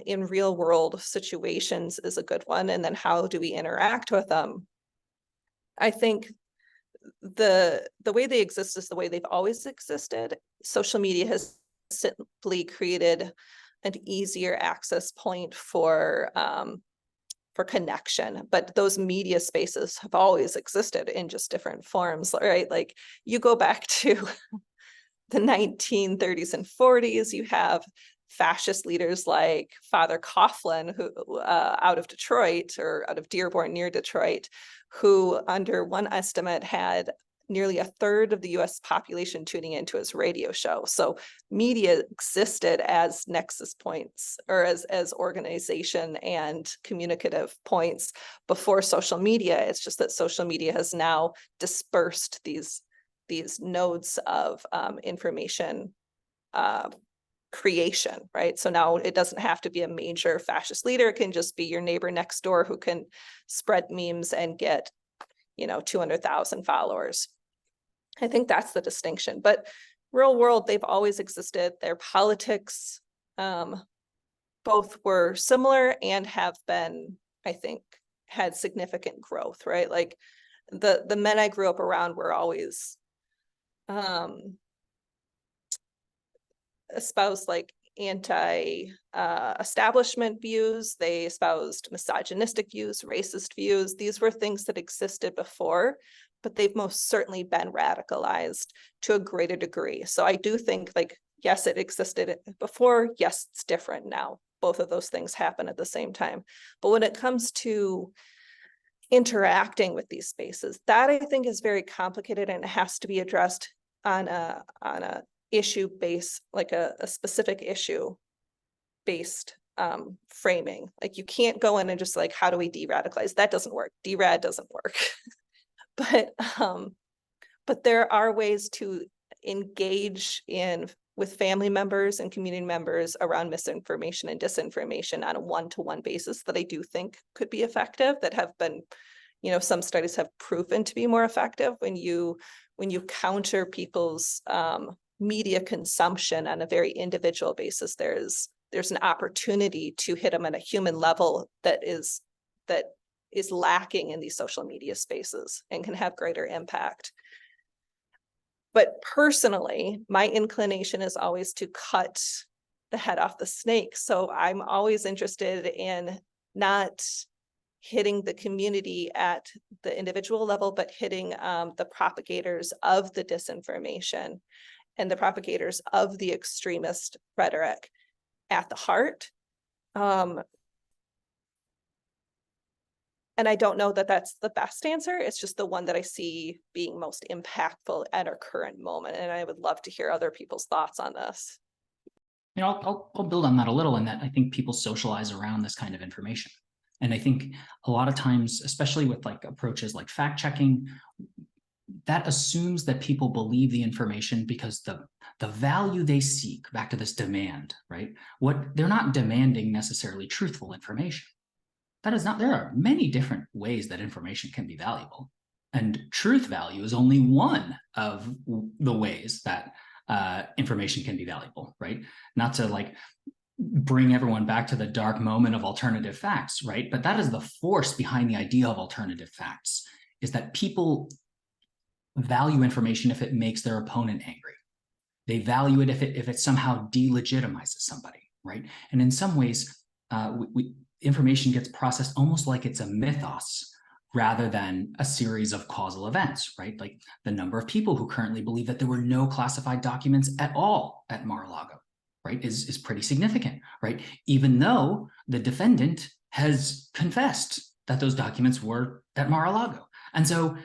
in real world situations is a good one. And then how do we interact with them? I think the way they exist is the way they've always existed. Social media has simply created an easier access point for connection, but those media spaces have always existed in just different forms, right? Like, you go back to the 1930s and 40s, you have fascist leaders like Father Coughlin, who out of Detroit, or out of Dearborn near Detroit, who under one estimate had nearly a third of the US population tuning into his radio show. So media existed as nexus points, or as organization and communicative points before social media. It's just that social media has now dispersed these nodes of information creation, right? So now it doesn't have to be a major fascist leader. It can just be your neighbor next door who can spread memes and get, 200,000 followers. I think that's the distinction. But real world, they've always existed. Their politics both were similar and have been, I think, had significant growth, right? Like the men I grew up around were always espoused like anti-establishment views. They espoused misogynistic views, racist views. These were things that existed before, but they've most certainly been radicalized to a greater degree. So I do think, like, yes, it existed before. Yes, it's different now. Both of those things happen at the same time. But when it comes to interacting with these spaces, that I think is very complicated, and it has to be addressed on a issue based, like a specific issue based framing. Like, you can't go in and just like, how do we de-radicalize? That doesn't work. Derad doesn't work. But there are ways to engage with family members and community members around misinformation and disinformation on a one-to-one basis that I do think could be effective, that have been, some studies have proven to be more effective when you counter people's media consumption on a very individual basis. There's an opportunity to hit them at a human level that is lacking in these social media spaces and can have greater impact. But personally, my inclination is always to cut the head off the snake. So I'm always interested in not hitting the community at the individual level, but hitting the propagators of the disinformation and the propagators of the extremist rhetoric at the heart. And I don't know that that's the best answer. It's just the one that I see being most impactful at our current moment. And I would love to hear other people's thoughts on this. I'll build on that a little, in that I think people socialize around this kind of information. And I think a lot of times, especially with like approaches like fact checking, that assumes that people believe the information because the value they seek, back to this demand, right? They're not demanding necessarily truthful information. That is not, there are many different ways that information can be valuable. And truth value is only one of the ways that information can be valuable, right? Not to like bring everyone back to the dark moment of alternative facts, right? But that is the force behind the idea of alternative facts, is that people value information if it makes their opponent angry. They value it if it somehow delegitimizes somebody, right? And in some ways, information gets processed almost like it's a mythos rather than a series of causal events, right? Like the number of people who currently believe that there were no classified documents at all at Mar-a-Lago, right, is pretty significant, right? Even though the defendant has confessed that those documents were at Mar-a-Lago. And so,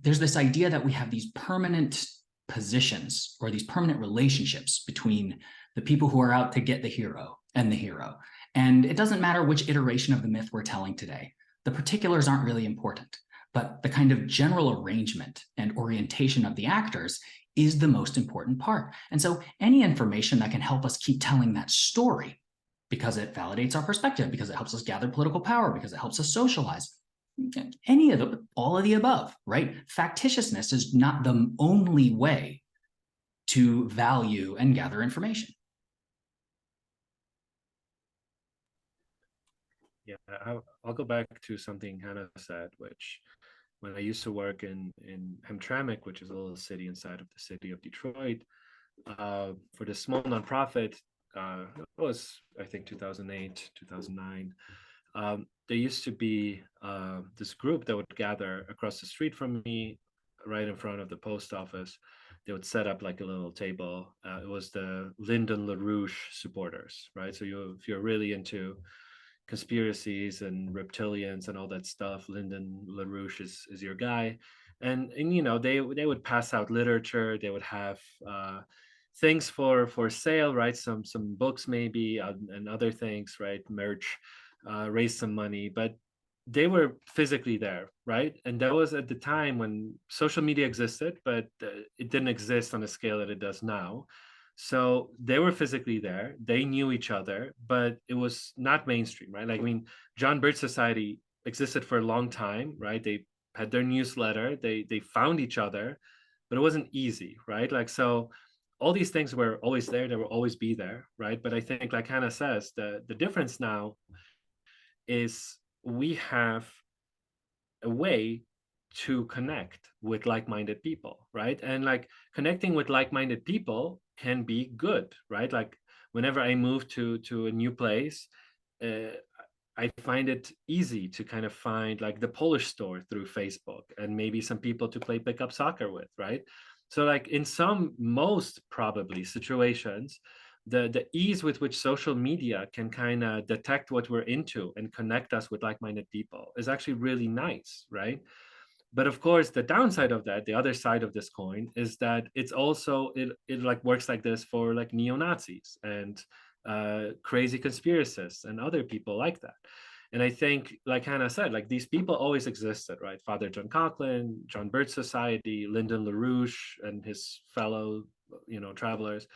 there's this idea that we have these permanent positions or these permanent relationships between the people who are out to get the hero and the hero. And it doesn't matter which iteration of the myth we're telling today. The particulars aren't really important, but the kind of general arrangement and orientation of the actors is the most important part. And so any information that can help us keep telling that story, because it validates our perspective, because it helps us gather political power, because it helps us socialize, all of the above, right? Factitiousness is not the only way to value and gather information. Yeah, I'll go back to something Hanah said, which when I used to work in Hamtramck, which is a little city inside of the city of Detroit, for this small nonprofit, it was, I think, 2008, 2009. There used to be this group that would gather across the street from me, right in front of the post office. They would set up like a little table. It was the Lyndon LaRouche supporters, right? So if you're really into conspiracies and reptilians and all that stuff, Lyndon LaRouche is your guy. and you know, they would pass out literature, they would have things for sale, right? Some books maybe, and other things, right? Merch, raise some money, but they were physically there, right? And that was at the time when social media existed, but it didn't exist on the scale that it does now. So they were physically there, they knew each other, but it was not mainstream, right? Like, I mean, John Birch Society existed for a long time, right? They had their newsletter, they found each other, but it wasn't easy, right? Like, so all these things were always there, they will always be there, right? But I think, like Hanah says, the difference now is we have a way to connect with like-minded people, right? And like connecting with like-minded people can be good, right? Like whenever I move to a new place, uh, I find it easy to kind of find like the Polish store through Facebook and maybe some people to play pickup soccer with, right? So like in some, most probably situations, the ease with which social media can kind of detect what we're into and connect us with like-minded people is actually really nice, right? But of course, the downside of that, the other side of this coin, is that it's also it like works like this for like neo-Nazis and crazy conspiracists and other people like that. And I think, like Hanah said, like these people always existed, right? Father John Coughlin, John Birch Society, Lyndon LaRouche and his fellow, you know, travelers.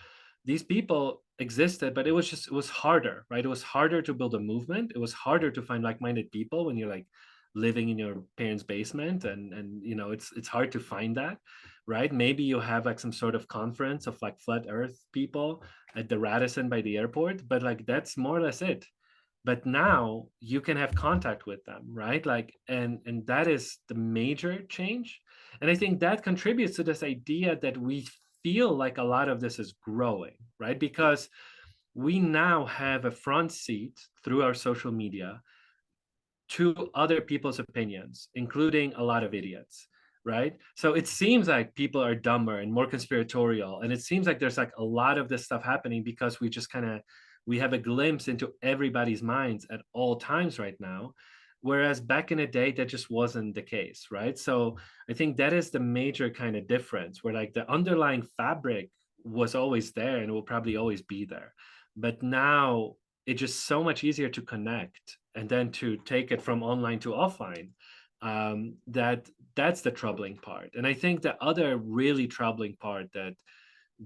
These people existed, but it was harder, right? It was harder to build a movement. It was harder to find like-minded people when you're like living in your parents' basement, and you know, it's hard to find that, right? Maybe you have like some sort of conference of like flat earth people at the Radisson by the airport, but like that's more or less it. But now you can have contact with them, right? Like, and that is the major change. And I think that contributes to this idea that we feel like a lot of this is growing, right? Because we now have a front seat through our social media to other people's opinions, including a lot of idiots, right? So it seems like people are dumber and more conspiratorial, and it seems like there's like a lot of this stuff happening because we just kind of we have a glimpse into everybody's minds at all times right now, whereas back in the day that just wasn't the case, right? So I think that is the major kind of difference, where like the underlying fabric was always there and will probably always be there, but now it's just so much easier to connect and then to take it from online to offline. That's the troubling part. And I think the other really troubling part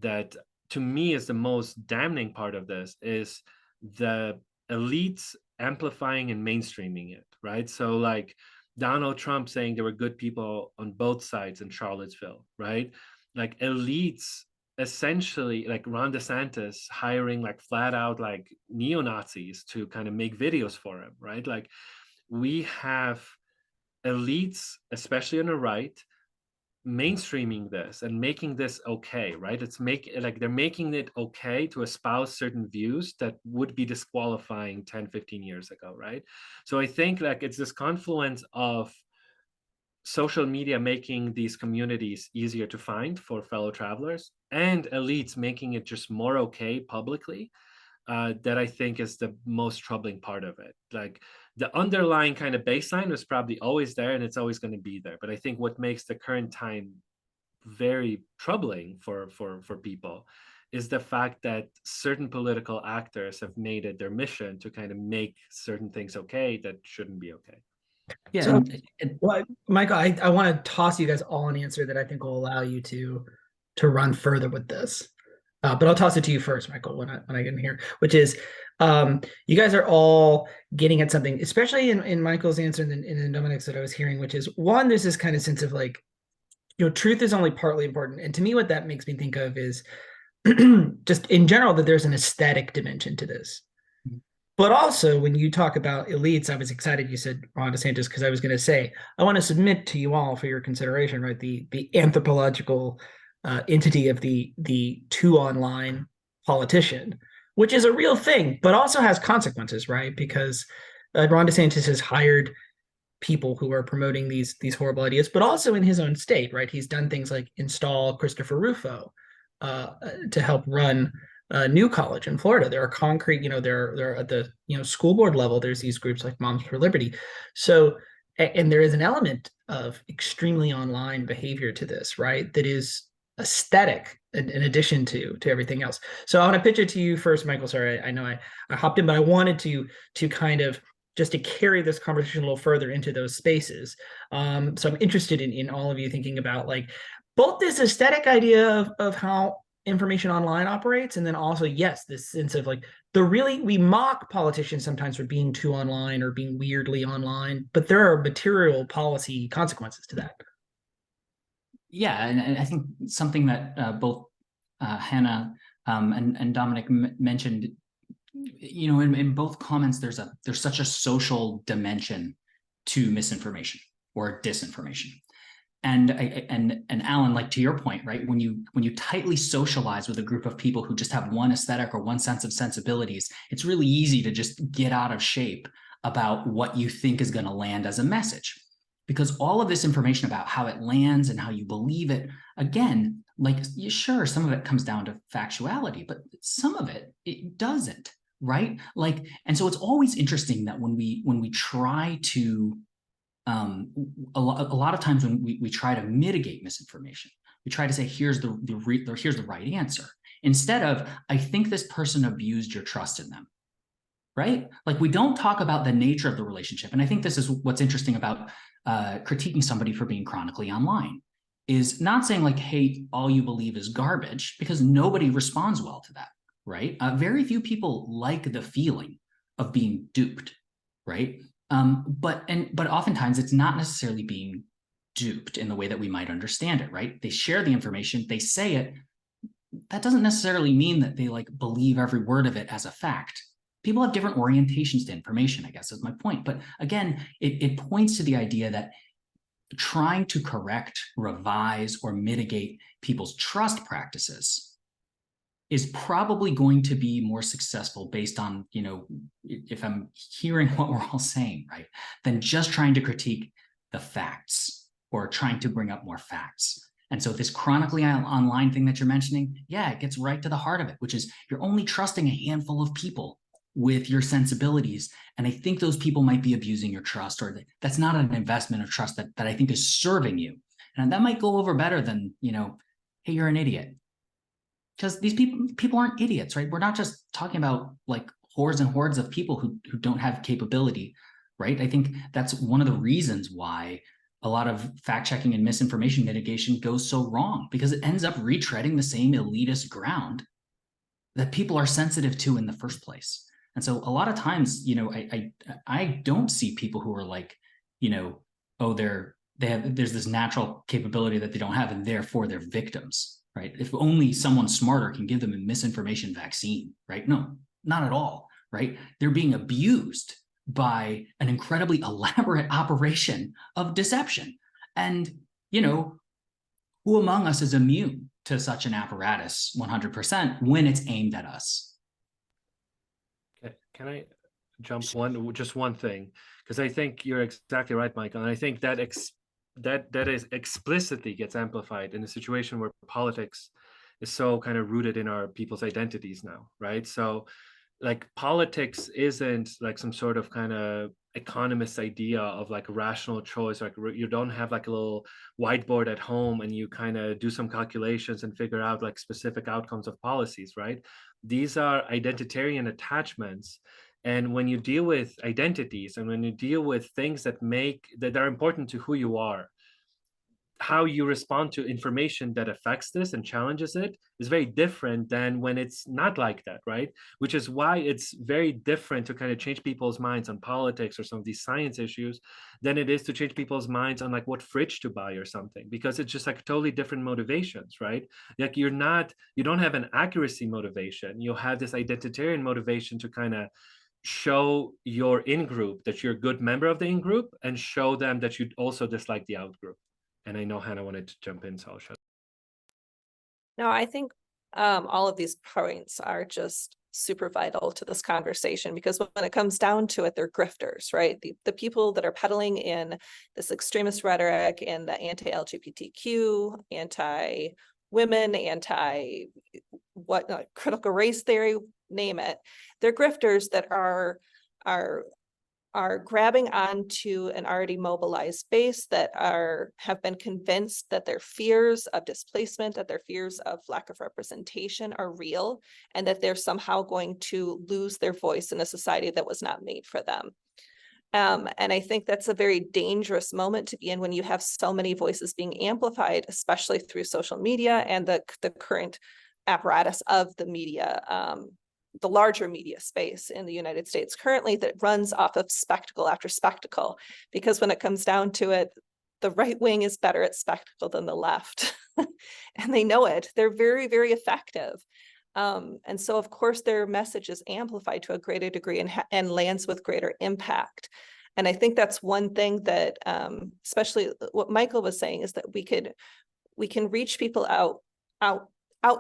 that to me is the most damning part of this is the elites amplifying and mainstreaming it, right? So like Donald Trump saying there were good people on both sides in Charlottesville, right? Like elites essentially, like Ron DeSantis hiring like flat out like neo-Nazis to kind of make videos for him, right? Like we have elites, especially on the right, mainstreaming this and making this okay, right? It's like they're making it okay to espouse certain views that would be disqualifying 10-15 years ago, right? So I think like it's this confluence of social media making these communities easier to find for fellow travelers and elites making it just more okay publicly, that I think is the most troubling part of it. Like the underlying kind of baseline was probably always there and it's always going to be there. But I think what makes the current time very troubling for people is the fact that certain political actors have made it their mission to kind of make certain things okay that shouldn't be okay. Yeah. So, well, Michael, I want to toss you guys all an answer that I think will allow you to run further with this. But I'll toss it to you first, Michael, when I get in here, which is you guys are all getting at something, especially in Michael's answer and in Dominik's that I was hearing, which is one, there's this kind of sense of like, you know, truth is only partly important. And to me, what that makes me think of is just in general that there's an aesthetic dimension to this. But also, when you talk about elites, I was excited you said Ron DeSantis, because I was going to say, I want to submit to you all for your consideration, right? The anthropological entity of the too online politician, which is a real thing, but also has consequences, right? Because Ron DeSantis has hired people who are promoting these horrible ideas, but also in his own state, right? He's done things like install Christopher Rufo to help run New College in Florida. There are concrete, you know, there at the, you know, school board level, there's these groups like Moms for Liberty. So And there is an element of extremely online behavior to this, right? That is aesthetic in addition to everything else. So I want to pitch it to you first, Michael. Sorry, I know I hopped in, but I wanted to kind of just to carry this conversation a little further into those spaces. So I'm interested in all of you thinking about like both this aesthetic idea of how information online operates, and then also, yes, this sense of like we mock politicians sometimes for being too online or being weirdly online, but there are material policy consequences to that. Yeah, and I think something that both Hanah and Dominik mentioned, you know, in both comments, there's such a social dimension to misinformation or disinformation. And Alan, like to your point, right? When you tightly socialize with a group of people who just have one aesthetic or one sense of sensibilities, it's really easy to just get out of shape about what you think is going to land as a message. Because all of this information about how it lands and how you believe it, again, like sure, some of it comes down to factuality, but some of it doesn't, right? Like, and so it's always interesting that when we try to a lot of times when we try to mitigate misinformation, we try to say, here's the right answer, instead of, I think this person abused your trust in them, right? Like we don't talk about the nature of the relationship. And I think this is what's interesting about critiquing somebody for being chronically online, is not saying like, hey, all you believe is garbage, because nobody responds well to that, right? Very few people like the feeling of being duped, right? But oftentimes it's not necessarily being duped in the way that we might understand it, right? They share the information, they say it. That doesn't necessarily mean that they like believe every word of it as a fact. People have different orientations to information, I guess is my point. But again, it points to the idea that trying to correct, revise, or mitigate people's trust practices is probably going to be more successful based on, you know, if I'm hearing what we're all saying, right, than just trying to critique the facts or trying to bring up more facts. And so this chronically online thing that you're mentioning, yeah, it gets right to the heart of it, which is you're only trusting a handful of people with your sensibilities. And I think those people might be abusing your trust, or that's not an investment of trust that I think is serving you. And that might go over better than, you know, hey, you're an idiot. Because these people aren't idiots, right? We're not just talking about like hordes and hordes of people who don't have capability, right? I think that's one of the reasons why a lot of fact-checking and misinformation mitigation goes so wrong, because it ends up retreading the same elitist ground that people are sensitive to in the first place. And so a lot of times, you know, I don't see people who are like, you know, oh, there's this natural capability that they don't have, and therefore they're victims. Right? If only someone smarter can give them a misinformation vaccine, right? No, not at all, right? They're being abused by an incredibly elaborate operation of deception. And, you know, who among us is immune to such an apparatus 100% when it's aimed at us? Okay. Can I jump just one thing? Because I think you're exactly right, Michael. And I think that that is explicitly gets amplified in a situation where politics is so kind of rooted in our people's identities now, right? So like politics isn't like some sort of kind of economist idea of like rational choice. Like you don't have like a little whiteboard at home and you kind of do some calculations and figure out like specific outcomes of policies, right? These are identitarian attachments. And when you deal with identities and when you deal with things that are important to who you are, how you respond to information that affects this and challenges it is very different than when it's not like that, right? Which is why it's very different to kind of change people's minds on politics or some of these science issues than it is to change people's minds on like what fridge to buy or something, because it's just like totally different motivations, right? Like you don't have an accuracy motivation. You'll have this identitarian motivation to kind of show your in-group that you're a good member of the in-group and show them that you also dislike the out-group. And I know Hanah wanted to jump in, so I'll shut. No, I think all of these points are just super vital to this conversation, because when it comes down to it, they're grifters, right? The people that are peddling in this extremist rhetoric and the anti-LGBTQ, anti-women, critical race theory, name it. They're grifters that are are grabbing onto an already mobilized base that have been convinced that their fears of displacement, that their fears of lack of representation are real, and that they're somehow going to lose their voice in a society that was not made for them. And I think that's a very dangerous moment to be in when you have so many voices being amplified, especially through social media and the current apparatus of the media, the larger media space in the United States currently, that runs off of spectacle after spectacle. Because when it comes down to it, the right wing is better at spectacle than the left. And they know it. They're very, very effective. And so, of course, their message is amplified to a greater degree and lands with greater impact. And I think that's one thing that, especially what Michael was saying, is that we can reach people out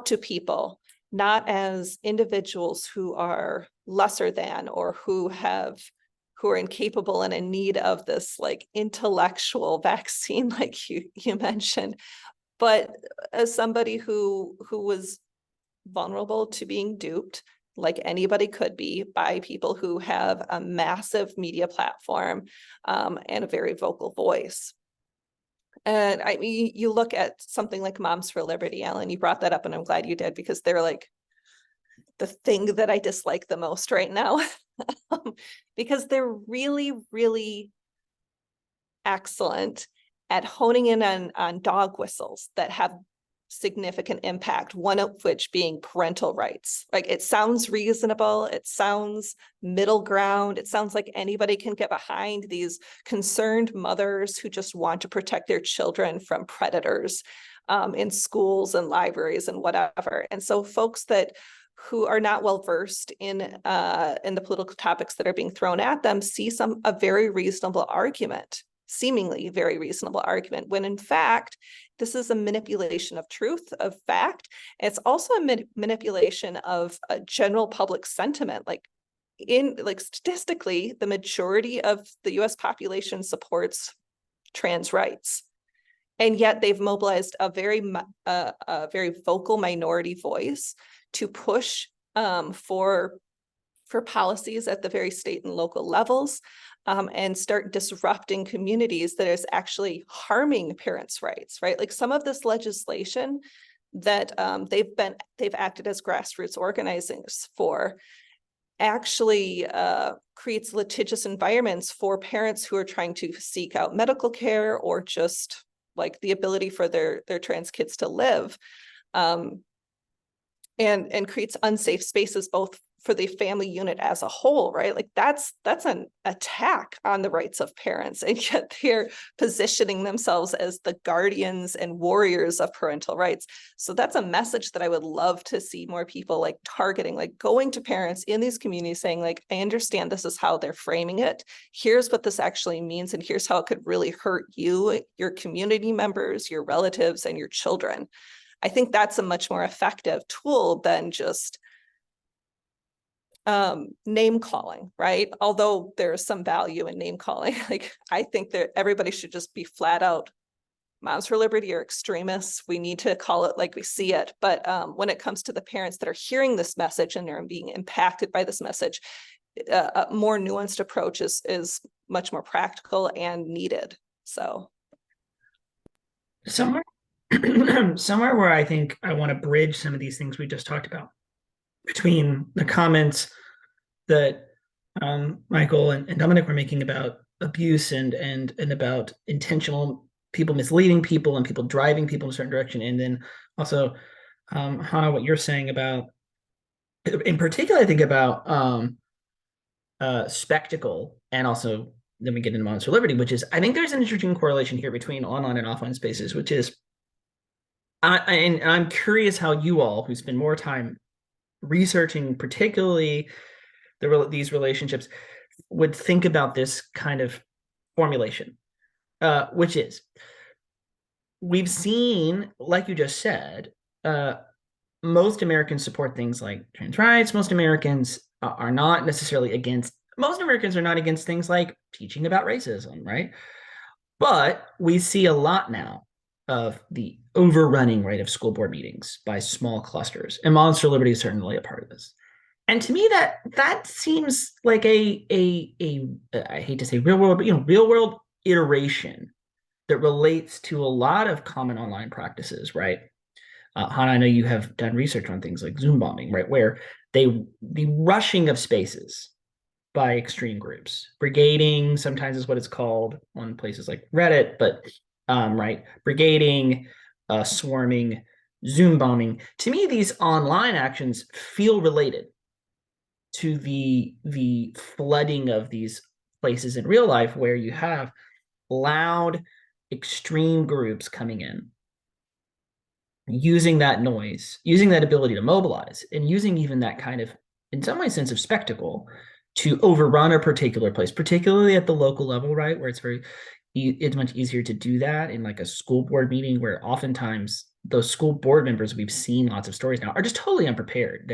to people, not as individuals who are lesser than, or who are incapable and in need of this like intellectual vaccine, like you mentioned, but as somebody who was vulnerable to being duped, like anybody could be, by people who have a massive media platform and a very vocal voice. And I mean, you look at something like Moms for Liberty, Alan, you brought that up, and I'm glad you did, because they're like the thing that I dislike the most right now, because they're really, really excellent at honing in on dog whistles that have significant impact, one of which being parental rights. Like, it sounds reasonable, it sounds middle ground, it sounds like anybody can get behind these concerned mothers who just want to protect their children from predators in schools and libraries and whatever. And so folks who are not well versed in the political topics that are being thrown at them see a very reasonable argument, seemingly very reasonable argument, when in fact, this is a manipulation of truth, of fact. It's also a manipulation of a general public sentiment. Like statistically, the majority of the US population supports trans rights. And yet they've mobilized a very vocal minority voice to push for policies at the very state and local levels, and start disrupting communities that is actually harming parents' rights, right? Like, some of this legislation that they've acted as grassroots organizers for actually creates litigious environments for parents who are trying to seek out medical care, or just like the ability for their trans kids to live, and creates unsafe spaces both for the family unit as a whole, right? Like, that's an attack on the rights of parents, and yet they're positioning themselves as the guardians and warriors of parental rights. So that's a message that I would love to see more people like targeting, like going to parents in these communities saying, like, I understand this is how they're framing it. Here's what this actually means, and here's how it could really hurt you, your community members, your relatives, and your children. I think that's a much more effective tool than just name calling, right? Although there's some value in name calling. Like, I think that everybody should just be flat out, Moms for Liberty are extremists. We need to call it like we see it. But when it comes to the parents that are hearing this message and they're being impacted by this message, a more nuanced approach is much more practical and needed. So somewhere where I think I want to bridge some of these things we just talked about, between the comments that Michael and Dominik were making about abuse and about intentional people misleading people and people driving people in a certain direction, and then also Hanah, what you're saying about, in particular, I think about spectacle, and also then we get into Moms for Liberty, which is, I think there's an interesting correlation here between online and offline spaces, which is, and I'm curious how you all, who spend more time researching particularly these relationships, would think about this kind of formulation, which is, we've seen, like you just said, most Americans support things like trans rights. Most Americans are not necessarily against, most Americans are not against things like teaching about racism, right? But we see a lot now of the overrunning, right, of school board meetings by small clusters, and Moms for Liberty is certainly a part of this. And to me, that seems like a I hate to say real world, but real world iteration that relates to a lot of common online practices, right? Hanah, I know you have done research on things like Zoom bombing, right? Where the rushing of spaces by extreme groups, brigading sometimes is what it's called on places like Reddit, but right, brigading, swarming, Zoom bombing. To me, these online actions feel related to the flooding of these places in real life where you have loud extreme groups coming in, using that noise, using that ability to mobilize, and using even that kind of, in some way, sense of spectacle to overrun a particular place, particularly at the local level, right, where it's much easier to do that in like a school board meeting, where oftentimes those school board members, we've seen lots of stories now, are just totally unprepared.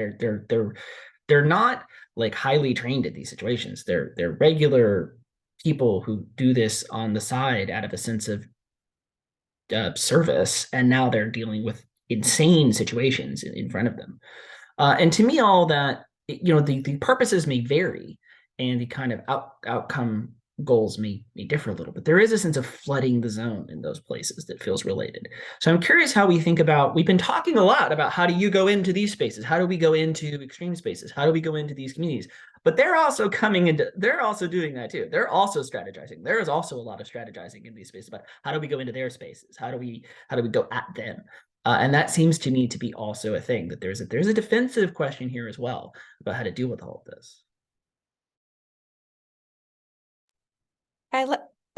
They're not like highly trained at these situations. They're regular people who do this on the side out of a sense of service, and now they're dealing with insane situations in front of them. And to me, all that, the purposes may vary, and the kind of outcome goals may differ a little, but there is a sense of flooding the zone in those places that feels related. So I'm curious how we think about, we've been talking a lot about how do you go into these spaces? How do we go into extreme spaces? How do we go into these communities? But they're also they're also doing that too. They're also strategizing. There is also a lot of strategizing in these spaces about how do we go into their spaces? How do we go at them? And that seems to me to be also a thing, that there's a defensive question here as well about how to deal with all of this. I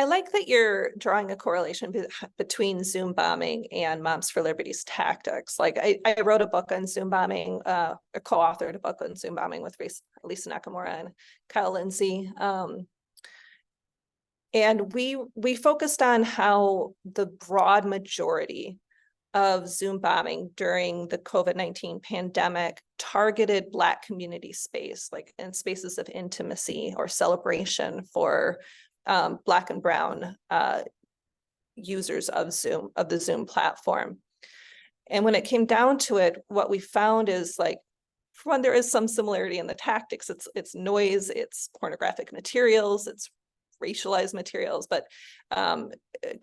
like that you're drawing a correlation between Zoom bombing and Moms for Liberty's tactics. Like I wrote a book on Zoom bombing, or co-authored a book on Zoom bombing with Lisa Nakamura and Kyle Lindsay. And we focused on how the broad majority of Zoom bombing during the COVID-19 pandemic targeted Black community space, like in spaces of intimacy or celebration for Black and Brown users of Zoom, of the Zoom platform. And when it came down to it, what we found is, like, for one, there is some similarity in the tactics. It's noise, it's pornographic materials, it's racialized materials, but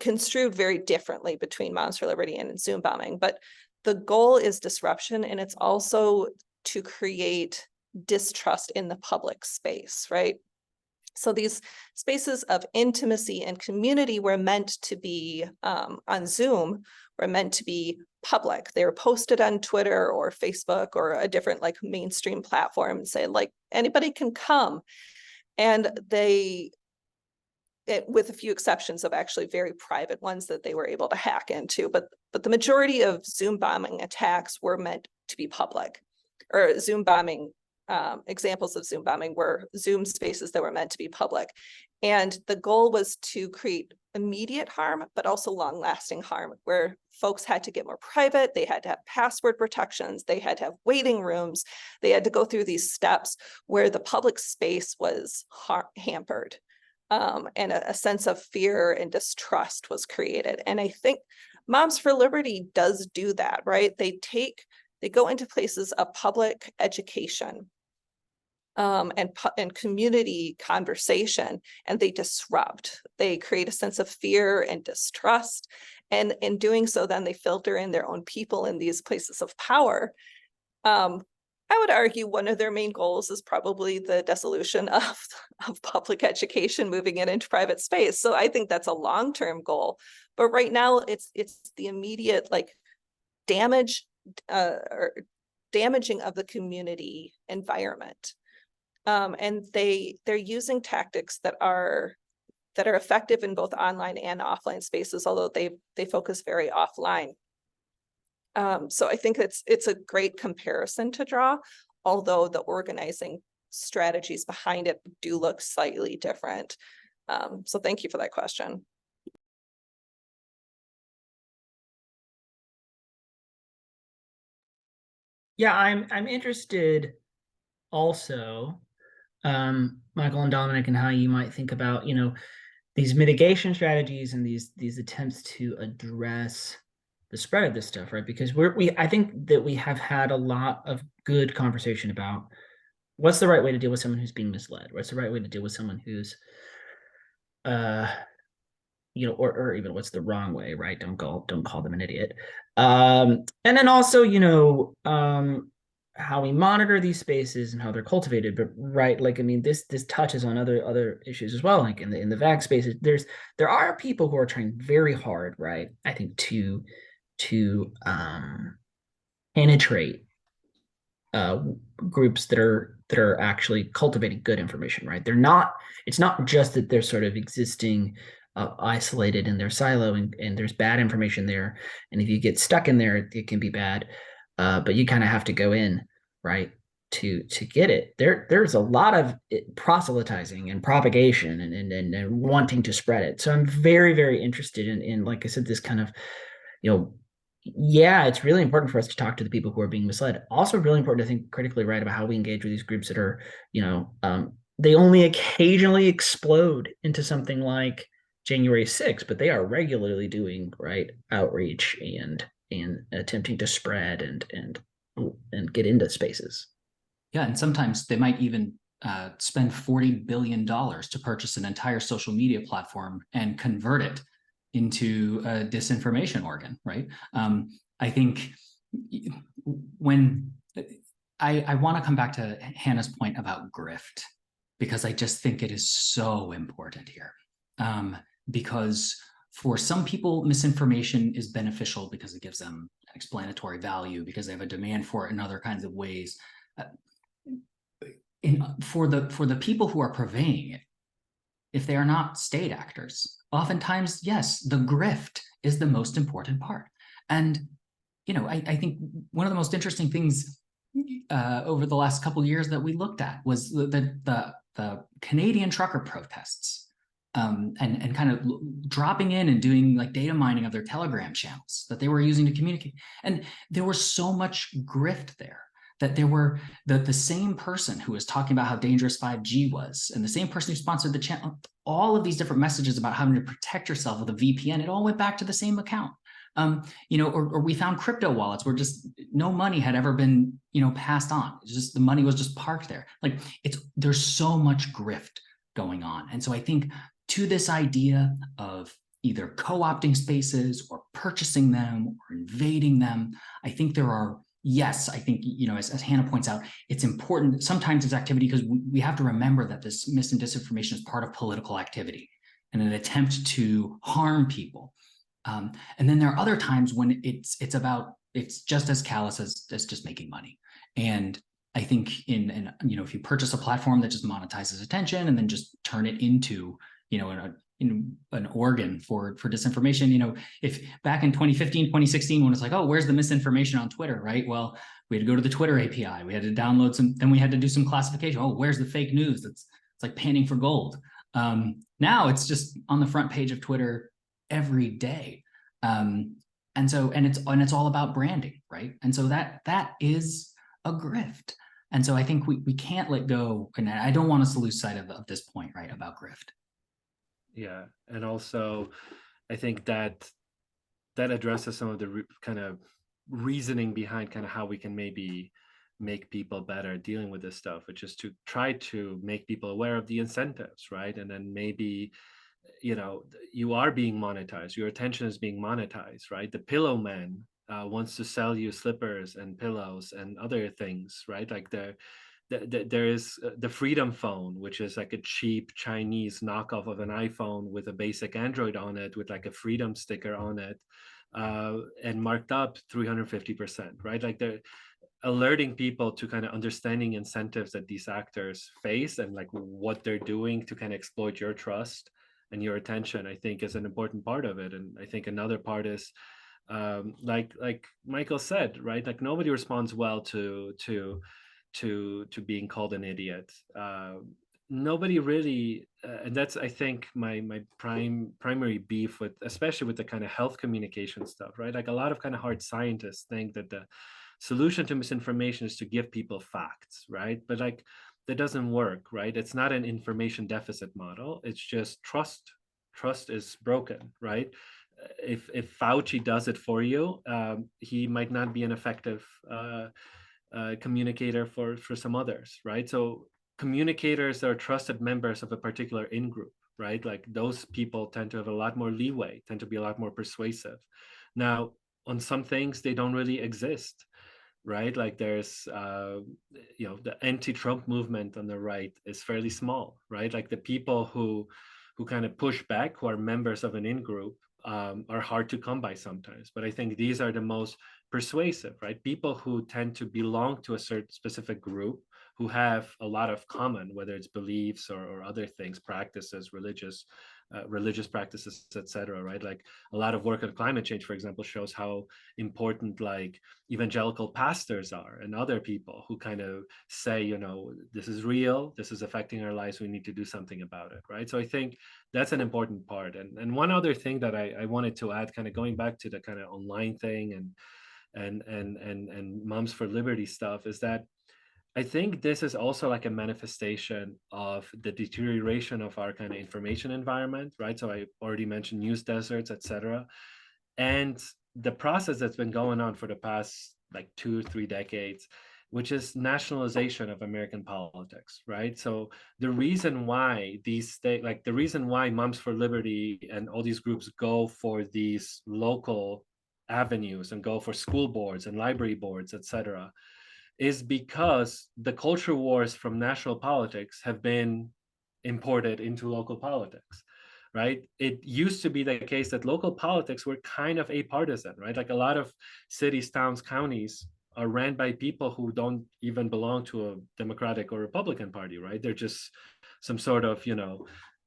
construed very differently between Moms for Liberty and Zoom bombing. But the goal is disruption, and it's also to create distrust in the public space, right? So these spaces of intimacy and community were meant to be on Zoom, were meant to be public. They were posted on Twitter or Facebook or a different like mainstream platform and say like anybody can come. And with a few exceptions of actually very private ones that they were able to hack into, but the majority of Zoom bombing attacks were meant to be public, or Zoom bombing examples of Zoom bombing were Zoom spaces that were meant to be public. And the goal was to create immediate harm, but also long-lasting harm, where folks had to get more private, they had to have password protections, they had to have waiting rooms, they had to go through these steps where the public space was hampered. And a sense of fear and distrust was created. And I think Moms for Liberty does do that, right? They go into places of public education and community conversation, and they disrupt. They create a sense of fear and distrust. And in doing so, then they filter in their own people in these places of power. I would argue one of their main goals is probably the dissolution of public education, moving it into private space. So I think that's a long-term goal. But right now, it's the immediate like damage or damaging of the community environment. And they're using tactics that are effective in both online and offline spaces, although they focus very offline. So I think it's a great comparison to draw, although the organizing strategies behind it do look slightly different. So thank you for that question. Yeah, I'm interested also, Michael and Dominik, in how you might think about, these mitigation strategies and these attempts to address the spread of this stuff, right? Because I think that we have had a lot of good conversation about what's the right way to deal with someone who's being misled? What's the right way to deal with someone who's uh or even what's the wrong way, right? Don't call them an idiot. And then also, how we monitor these spaces and how they're cultivated. But right, like I mean, this touches on other issues as well. Like in the VAC spaces, there are people who are trying very hard, right? I think to penetrate uh, groups that are actually cultivating good information, right? It's not just that they're sort of existing isolated in their silo and there's bad information there. And if you get stuck in there, it can be bad. But you kind of have to go in, right? To get it. There's a lot of proselytizing and propagation and wanting to spread it. So I'm very, very interested in like I said, this kind of, you know, yeah, it's really important for us to talk to the people who are being misled. Also, really important to think critically, right, about how we engage with these groups that are, they only occasionally explode into something like January 6th, but they are regularly doing right outreach and attempting to spread and get into spaces. Yeah, and sometimes they might even spend $40 billion to purchase an entire social media platform and convert it into a disinformation organ, right? I think when I want to come back to Hanah's point about grift, because I just think it is so important here. Because for some people, misinformation is beneficial because it gives them explanatory value, because they have a demand for it in other kinds of ways. For the people who are purveying it, if they are not state actors, oftentimes, yes, the grift is the most important part. And, I think one of the most interesting things over the last couple of years that we looked at was the Canadian trucker protests, and kind of dropping in and doing like data mining of their Telegram channels that they were using to communicate. And there was so much grift there that there were the same person who was talking about how dangerous 5G was, and the same person who sponsored the channel, all of these different messages about having to protect yourself with a VPN, it all went back to the same account. Or we found crypto wallets where just no money had ever been, passed on. It's just the money was just parked there. Like there's so much grift going on. And so I think to this idea of either co-opting spaces or purchasing them or invading them, I think there are, yes, I think, as Hanah points out, it's important. Sometimes it's activity because we have to remember that this mis and disinformation is part of political activity and an attempt to harm people. And then there are other times when it's just as callous as just making money. And I think if you purchase a platform that just monetizes attention and then just turn it into, an organ for disinformation, if back in 2015, 2016, when it's like, oh, where's the misinformation on Twitter, right? Well, we had to go to the Twitter API. We had to download then we had to do some classification. Oh, where's the fake news? It's like panning for gold. Now it's just on the front page of Twitter every day. And it's all about branding, right? And so that is a grift. And so I think we can't let go, and I don't want us to lose sight of this point, right, about grift. Yeah, and also I think that addresses some of the kind of reasoning behind kind of how we can maybe make people better dealing with this stuff, which is to try to make people aware of the incentives, right? And then maybe, you are being monetized, your attention is being monetized, right? The pillow man wants to sell you slippers and pillows and other things, right? Like there is the Freedom Phone, which is like a cheap Chinese knockoff of an iPhone with a basic Android on it, with like a freedom sticker on it, and marked up 350%, right? Like they're alerting people to kind of understanding incentives that these actors face and like what they're doing to kind of exploit your trust and your attention, I think is an important part of it. And I think another part is like Michael said, right? Like nobody responds well to being called an idiot. Nobody really, and that's I think my primary beef with, especially with the kind of health communication stuff, right? Like a lot of kind of hard scientists think that the solution to misinformation is to give people facts, right? But like that doesn't work, right? It's not an information deficit model. It's just trust. Trust is broken, right? If Fauci does it for you, he might not be an effective communicator for some others, right? So communicators are trusted members of a particular in-group, right? Like those people tend to have a lot more leeway, tend to be a lot more persuasive. Now, on some things, they don't really exist, right? Like there's, the anti-Trump movement on the right is fairly small, right? Like the people who kind of push back, who are members of an in-group, are hard to come by sometimes. But I think these are the most persuasive, right? People who tend to belong to a certain specific group, who have a lot of common, whether it's beliefs or other things, practices, religious practices, etc. Right? Like a lot of work on climate change, for example, shows how important like evangelical pastors are and other people who kind of say, this is real, this is affecting our lives, we need to do something about it, right? So I think that's an important part. And one other thing that I wanted to add, kind of going back to the kind of online thing and Moms for Liberty stuff, is that I think this is also like a manifestation of the deterioration of our kind of information environment, right? So I already mentioned news deserts, etc. And the process that's been going on for the past like 2 or 3 decades, which is nationalization of American politics, right? So the reason why the reason why Moms for Liberty and all these groups go for these local avenues and go for school boards and library boards, etc., is because the culture wars from national politics have been imported into local politics, right? It used to be the case that local politics were kind of apartisan, right? Like a lot of cities, towns, counties are ran by people who don't even belong to a Democratic or Republican party, right? They're just some sort of,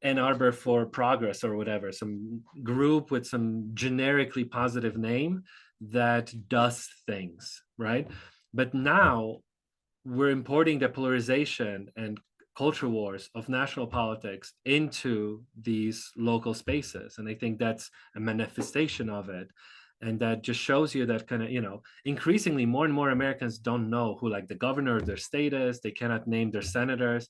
Ann Arbor for Progress or whatever, some group with some generically positive name that does things, right? But now we're importing the polarization and culture wars of national politics into these local spaces. And I think that's a manifestation of it. And that just shows you that kind of, increasingly more and more Americans don't know who like the governor of their state is. They cannot name their senators.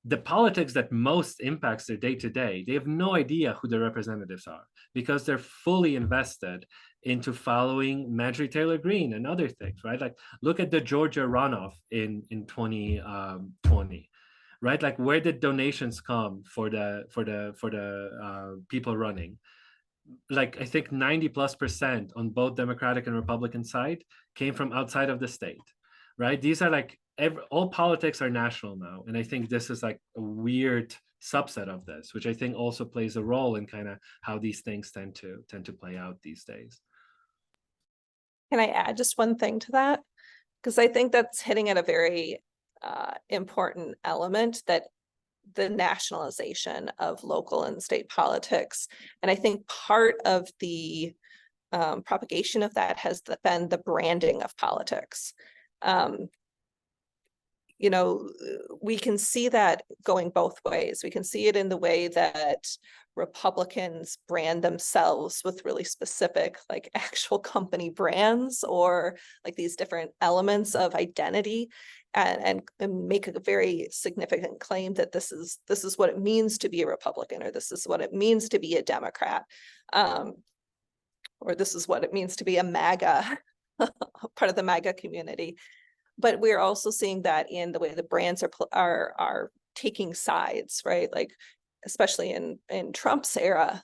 The politics that most impacts their day-to-day, they have no idea who their representatives are because they're fully invested into following Marjorie Taylor Greene and other things, right? Like look at the Georgia runoff in 2020, right? Like where did donations come for the people running? Like I think 90+% on both Democratic and Republican side came from outside of the state, right? These are like all politics are national now, and I think this is like a weird subset of this, which I think also plays a role in kind of how these things tend to play out these days. Can I add just one thing to that? Because I think that's hitting at a very important element, that the nationalization of local and state politics. And I think part of the propagation of that has been the branding of politics. We can see that going both ways. We can see it in the way that Republicans brand themselves with really specific, like actual company brands, or like these different elements of identity, and make a very significant claim that this is what it means to be a Republican, or this is what it means to be a Democrat, or this is what it means to be a MAGA, part of the MAGA community. But we're also seeing that in the way the brands are taking sides, right? Like, especially in Trump's era,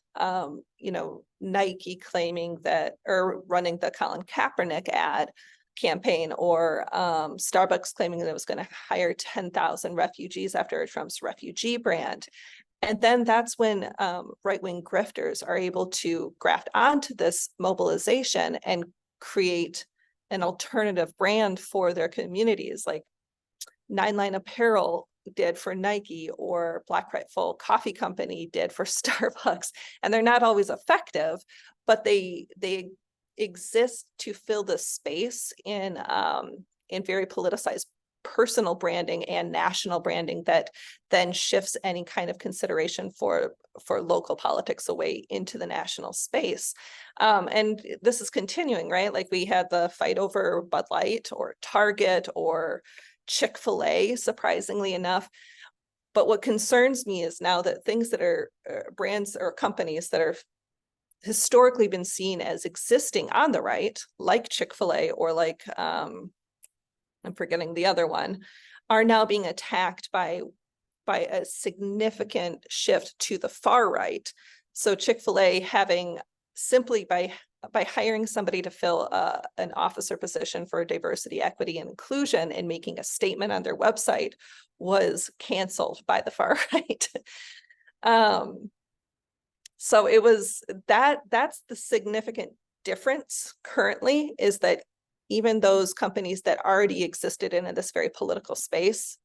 Nike claiming that, or running the Colin Kaepernick ad campaign, or Starbucks claiming that it was going to hire 10,000 refugees after Trump's refugee brand. And then that's when right-wing grifters are able to graft onto this mobilization and create an alternative brand for their communities, like 9line Apparel did for Nike, or Black Rifle Coffee Company did for Starbucks. And they're not always effective, but they exist to fill the space in very politicized personal branding and national branding that then shifts any kind of consideration for local politics away into the national space. And this is continuing, right? Like we had the fight over Bud Light or Target or Chick-fil-A, surprisingly enough. But what concerns me is now that things that are brands or companies that are historically been seen as existing on the right, like Chick-fil-A or like I'm forgetting the other one, are now being attacked by a significant shift to the far right. So Chick-fil-A having simply by hiring somebody to fill an officer position for diversity, equity, and inclusion and making a statement on their website was canceled by the far right. So it was that's the significant difference currently, is that even those companies that already existed in this very political space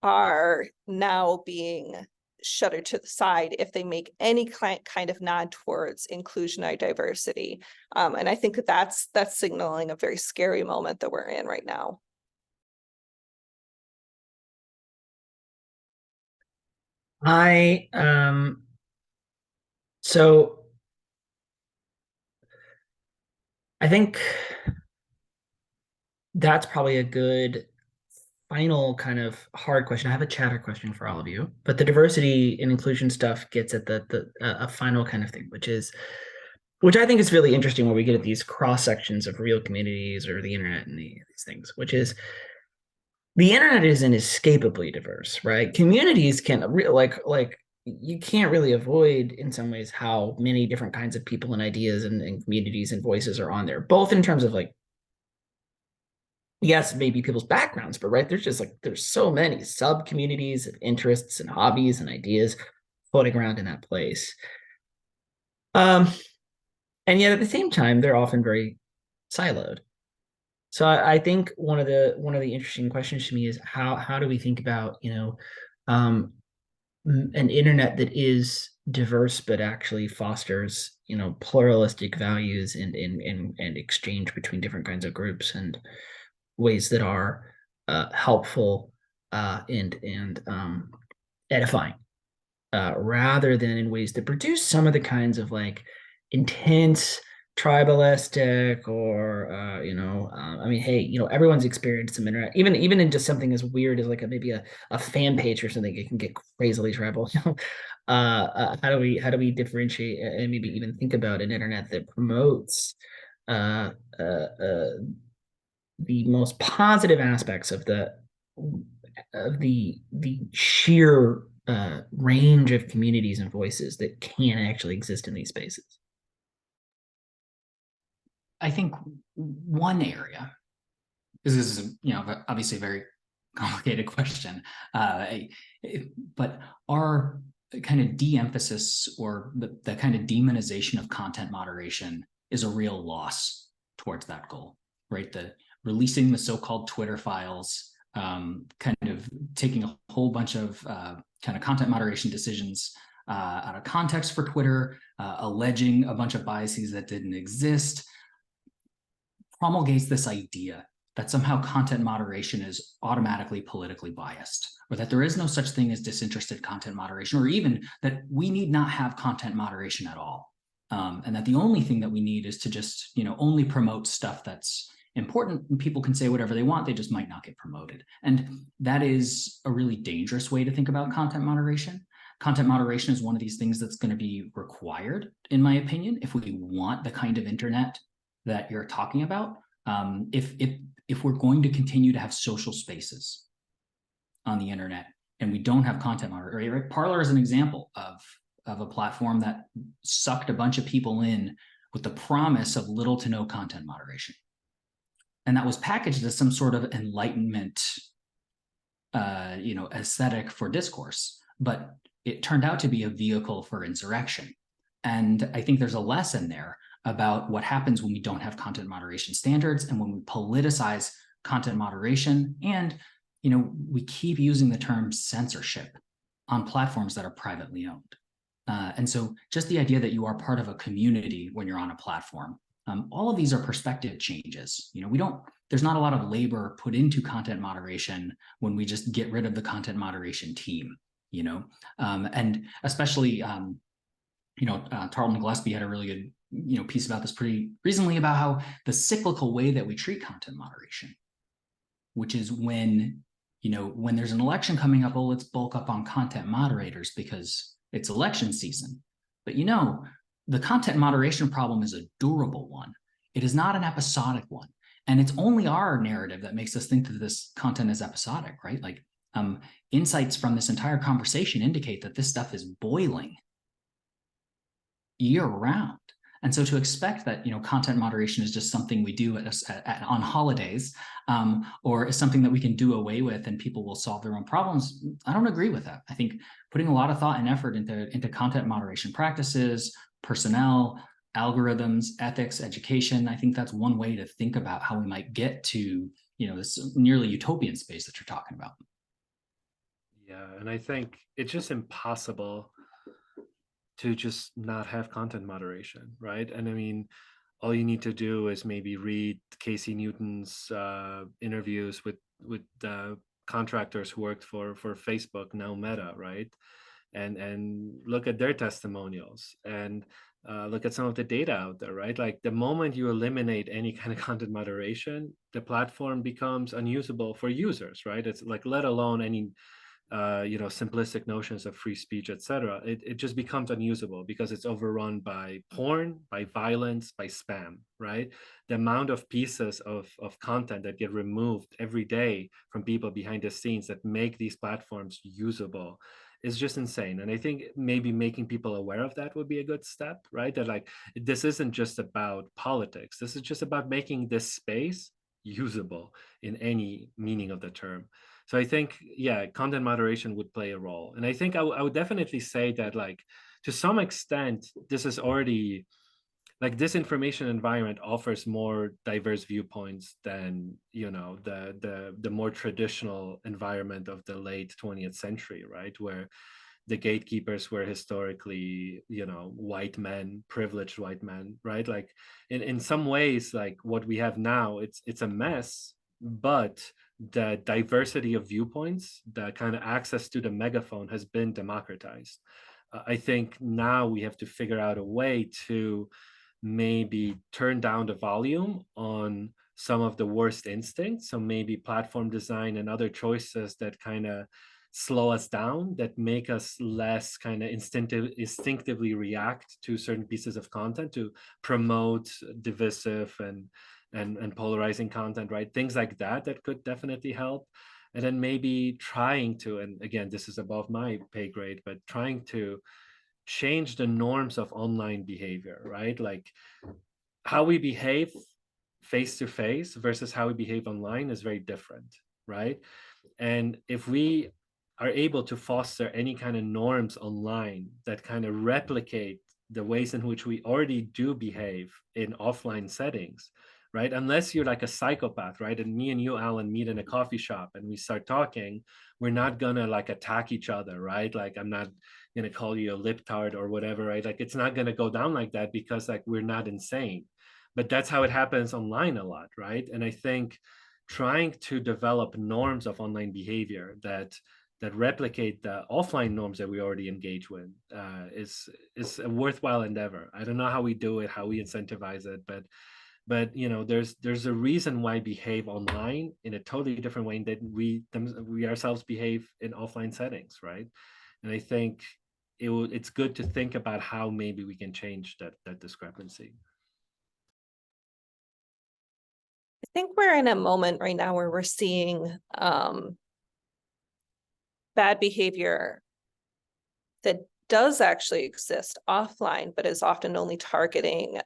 are now being shuttered to the side if they make any kind of nod towards inclusion or diversity. And I think that's signaling a very scary moment that we're in right now. So I think that's probably a good final kind of hard question. I have a chatter question for all of you, but the diversity and inclusion stuff gets at a final kind of thing, which I think is really interesting, where we get at these cross sections of real communities or the internet and these things, which is the internet is inescapably diverse, right? Communities can like you can't really avoid in some ways how many different kinds of people and ideas and communities and voices are on there, both in terms of like, yes, maybe people's backgrounds, but right, there's so many sub communities of interests and hobbies and ideas floating around in that place. And yet at the same time, they're often very siloed. So I think one of the interesting questions to me is how do we think about, an internet that is diverse but actually fosters, pluralistic values and exchange between different kinds of groups and ways that are helpful and edifying, rather than in ways that produce some of the kinds of like intense tribalistic or I mean, hey, everyone's experienced some internet, even in just something as weird as like maybe a fan page or something. It can get crazily tribal. How do we differentiate and maybe even think about an internet that promotes the most positive aspects of the sheer range of communities and voices that can actually exist in these spaces? I think one area, this is, obviously a very complicated question, but our kind of de-emphasis or the kind of demonization of content moderation is a real loss towards that goal, right? The releasing the so-called Twitter files, kind of taking a whole bunch of kind of content moderation decisions out of context for Twitter, alleging a bunch of biases that didn't exist, promulgates this idea that somehow content moderation is automatically politically biased, or that there is no such thing as disinterested content moderation, or even that we need not have content moderation at all. And that the only thing that we need is to just, only promote stuff that's important, and people can say whatever they want, they just might not get promoted. And that is a really dangerous way to think about content moderation. Content moderation is one of these things that's going to be required, in my opinion, if we want the kind of internet that you're talking about. If we're going to continue to have social spaces on the internet and we don't have content moderation, right? Parler is an example of a platform that sucked a bunch of people in with the promise of little to no content moderation. And that was packaged as some sort of enlightenment, aesthetic for discourse, but it turned out to be a vehicle for insurrection. And I think there's a lesson there about what happens when we don't have content moderation standards and when we politicize content moderation, and we keep using the term censorship on platforms that are privately owned. And so just the idea that you are part of a community when you're on a platform, all of these are perspective changes. There's not a lot of labor put into content moderation when we just get rid of the content moderation team, and especially, Tarleton Gillespie had a really good piece about this pretty recently, about how the cyclical way that we treat content moderation, which is when there's an election coming up, let's bulk up on content moderators because it's election season. But the content moderation problem is a durable one. It is not an episodic one. And it's only our narrative that makes us think that this content is episodic, right? Like insights from this entire conversation indicate that this stuff is boiling year round. And so to expect that, content moderation is just something we do on holidays, or is something that we can do away with and people will solve their own problems, I don't agree with that. I think putting a lot of thought and effort into content moderation practices, personnel, algorithms, ethics, education, I think that's one way to think about how we might get to, this nearly utopian space that you're talking about. Yeah, and I think it's just impossible to just not have content moderation, right? And I mean, all you need to do is maybe read Casey Newton's interviews with contractors who worked for Facebook, now Meta, right? And look at their testimonials and look at some of the data out there, right? Like the moment you eliminate any kind of content moderation, the platform becomes unusable for users, right? It's like, let alone any simplistic notions of free speech, etc. It just becomes unusable because it's overrun by porn, by violence, by spam, right? The amount of pieces of content that get removed every day from people behind the scenes that make these platforms usable is just insane. And I think maybe making people aware of that would be a good step, right? That like, this isn't just about politics. This is just about making this space usable in any meaning of the term. So I think, yeah, content moderation would play a role. And I think I would definitely say that, like, to some extent, this is already, like, disinformation environment offers more diverse viewpoints than, the more traditional environment of the late 20th century, right? Where the gatekeepers were historically, white men, privileged white men, right? Like in some ways, like what we have now, it's a mess, but the diversity of viewpoints, the kind of access to the megaphone has been democratized. I think now we have to figure out a way to maybe turn down the volume on some of the worst instincts. So maybe platform design and other choices that kind of slow us down, that make us less kind of instinctively react to certain pieces of content to promote divisive and polarizing content, right? Things like that could definitely help. And then maybe trying to, and again, this is above my pay grade, but trying to change the norms of online behavior, right? Like how we behave face to face versus how we behave online is very different, right? And if we are able to foster any kind of norms online that kind of replicate the ways in which we already do behave in offline settings, right? Unless you're like a psychopath, right? And me and you, Alan, meet in a coffee shop and we start talking, we're not gonna like attack each other, right? Like I'm not gonna call you a liptard or whatever, right? Like it's not gonna go down like that because like we're not insane. But that's how it happens online a lot, right? And I think trying to develop norms of online behavior that replicate the offline norms that we already engage with is a worthwhile endeavor. I don't know how we do it, how we incentivize it, but there's a reason why behave online in a totally different way that we ourselves behave in offline settings, right? And I think it's good to think about how maybe we can change that discrepancy. I think we're in a moment right now where we're seeing bad behavior that does actually exist offline, but is often only targeting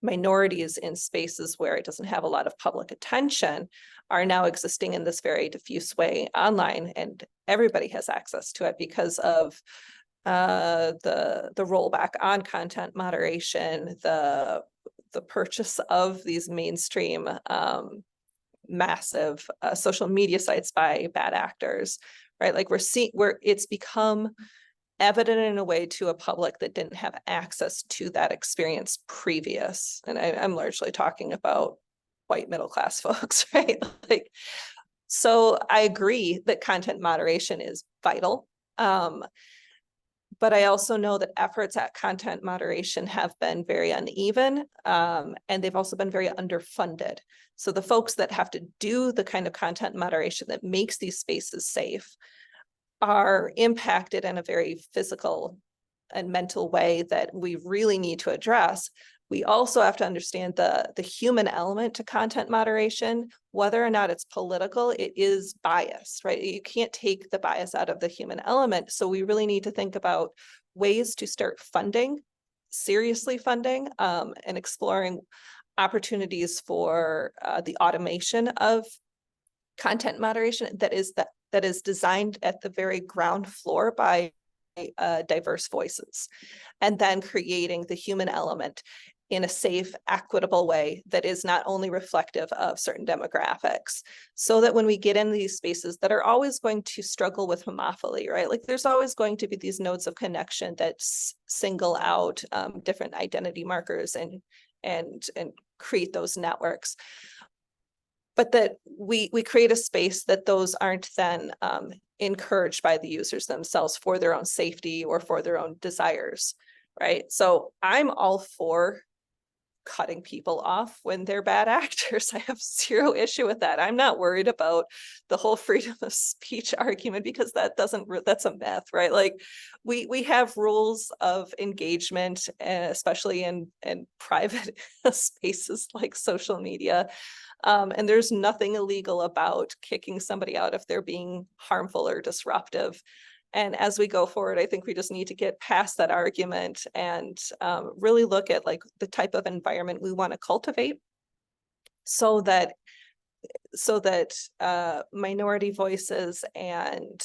minorities in spaces where it doesn't have a lot of public attention, are now existing in this very diffuse way online, and everybody has access to it because of the rollback on content moderation, the purchase of these mainstream massive social media sites by bad actors, right? Like we're seeing where it's become evident in a way to a public that didn't have access to that experience previous. And I'm largely talking about white middle-class folks, right? Like, so I agree that content moderation is vital. But I also know that efforts at content moderation have been very uneven, and they've also been very underfunded. So the folks that have to do the kind of content moderation that makes these spaces safe are impacted in a very physical and mental way that we really need to address. We also have to understand the human element to content moderation. Whether or not it's political, it is biased, right? You can't take the bias out of the human element. So we really need to think about ways to start funding, seriously funding, and exploring opportunities for the automation of content moderation that is designed at the very ground floor by diverse voices, and then creating the human element in a safe, equitable way that is not only reflective of certain demographics, so that when we get in these spaces that are always going to struggle with homophily, right? Like there's always going to be these nodes of connection that single out different identity markers and create those networks. But that we create a space that those aren't then encouraged by the users themselves for their own safety or for their own desires, right? So I'm all for cutting people off when they're bad actors. I have zero issue with that. I'm not worried about the whole freedom of speech argument, because that's a myth, right? Like we have rules of engagement, especially in private spaces like social media. And there's nothing illegal about kicking somebody out if they're being harmful or disruptive. And as we go forward, I think we just need to get past that argument and really look at like the type of environment we want to cultivate, so that minority voices and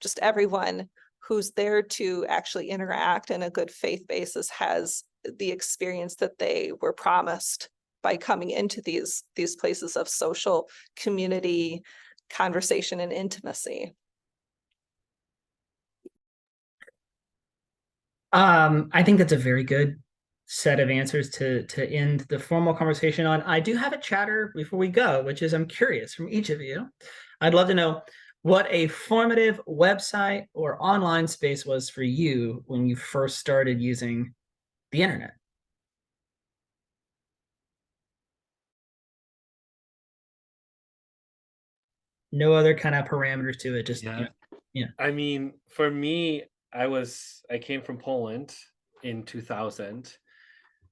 just everyone who's there to actually interact in a good faith basis has the experience that they were promised by coming into these places of social community, conversation, and intimacy. I think that's a very good set of answers to end the formal conversation on. I do have a chatter before we go, which is I'm curious from each of you. I'd love to know what a formative website or online space was for you when you first started using the internet. No other kind of parameters to it, just yeah. I mean, for me, I came from Poland in 2000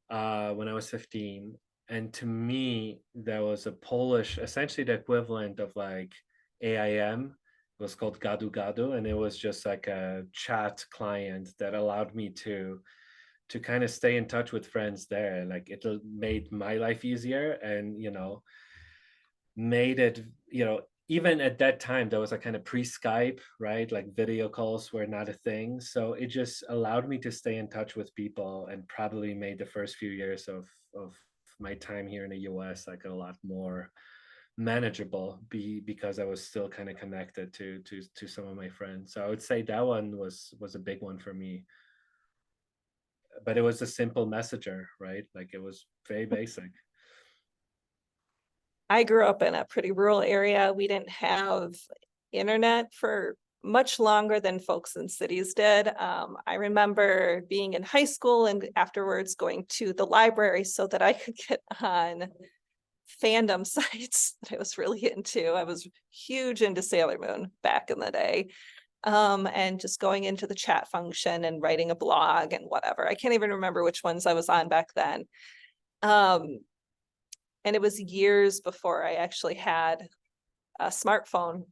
when I was 15. And to me, there was a Polish, essentially the equivalent of like AIM. It was called Gadu Gadu, and it was just like a chat client that allowed me to kind of stay in touch with friends there. Like it made my life easier, and made it, even at that time, there was a kind of pre-Skype, right? Like video calls were not a thing. So it just allowed me to stay in touch with people, and probably made the first few years of my time here in the US like a lot more manageable, because I was still kind of connected to some of my friends. So I would say that one was a big one for me. But it was a simple messenger, right? Like it was very basic. I grew up in a pretty rural area. We didn't have internet for much longer than folks in cities did. I remember being in high school and afterwards going to the library so that I could get on fandom sites that I was really into. I was huge into Sailor Moon back in the day. And just going into the chat function and writing a blog and whatever. I can't even remember which ones I was on back then. And it was years before I actually had a smartphone,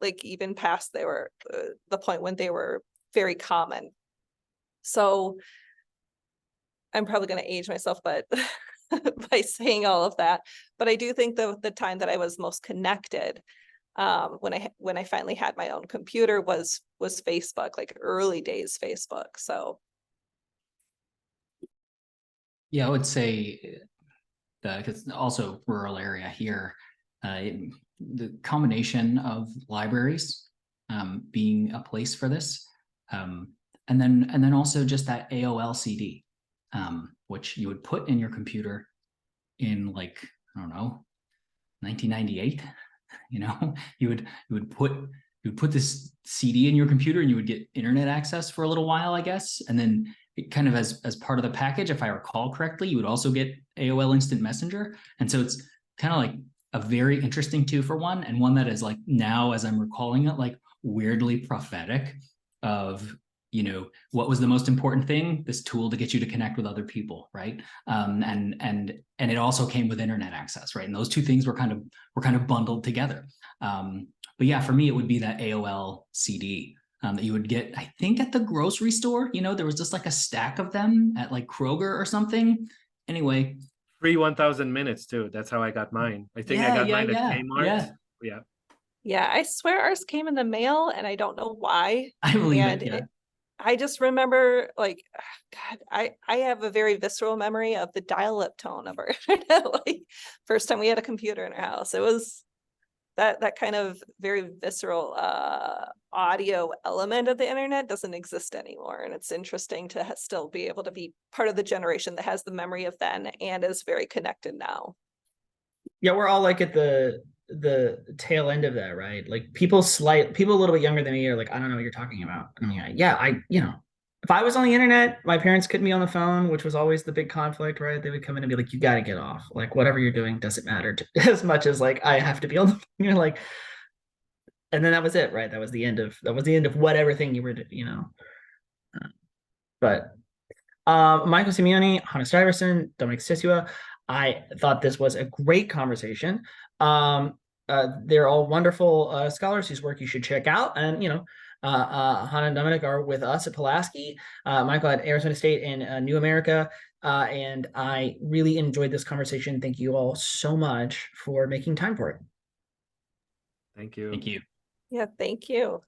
like even past they were the point when they were very common. So I'm probably going to age myself, but by saying all of that, but I do think the time that I was most connected when I finally had my own computer was Facebook, like early days Facebook. So yeah, I would say because also rural area here, the combination of libraries being a place for this, and then also just that AOL CD, which you would put in your computer in like, I don't know, 1998. You would put this CD in your computer and you would get internet access for a little while, I guess, and then it kind of as part of the package, if I recall correctly, you would also get AOL Instant Messenger. And so it's kind of like a very interesting 2-for-1, and one that is like now, as I'm recalling it, like weirdly prophetic of you know, what was the most important thing? This tool to get you to connect with other people, right? And it also came with internet access, right? And those two things were kind of bundled together. But yeah, for me, it would be that AOL CD that you would get, I think, at the grocery store. You know, there was just like a stack of them at like Kroger or something. Anyway. Free 1,000 minutes too. That's how I got mine. I think I got mine at Kmart. Yeah. Yeah, I swear ours came in the mail and I don't know why. I believe And it, yeah. I just remember, like, God, I have a very visceral memory of the dial-up tone of our internet. Like, first time we had a computer in our house, it was that kind of very visceral audio element of the internet doesn't exist anymore. And it's interesting to still be able to be part of the generation that has the memory of then and is very connected now. Yeah, we're all like at the tail end of that, right? Like people a little bit younger than me are like, I don't know what you're talking about. I mean, yeah, you know, if I was on the internet, my parents couldn't be on the phone, which was always the big conflict, right? They would come in and be like, you got to get off. Like, whatever you're doing doesn't matter as much as like, I have to be on the phone. You're like, and then that was it, right? That was the end of whatever thing you were, you know. But Michael Simeone, Hanah Stiverson, Dominik Stecuła, I thought this was a great conversation. They're all wonderful scholars whose work you should check out. And, you know, Hanah and Dominik are with us at Pulaski, Michael at Arizona State and New America. And I really enjoyed this conversation. Thank you all so much for making time for it. Thank you. Thank you. Yeah, thank you.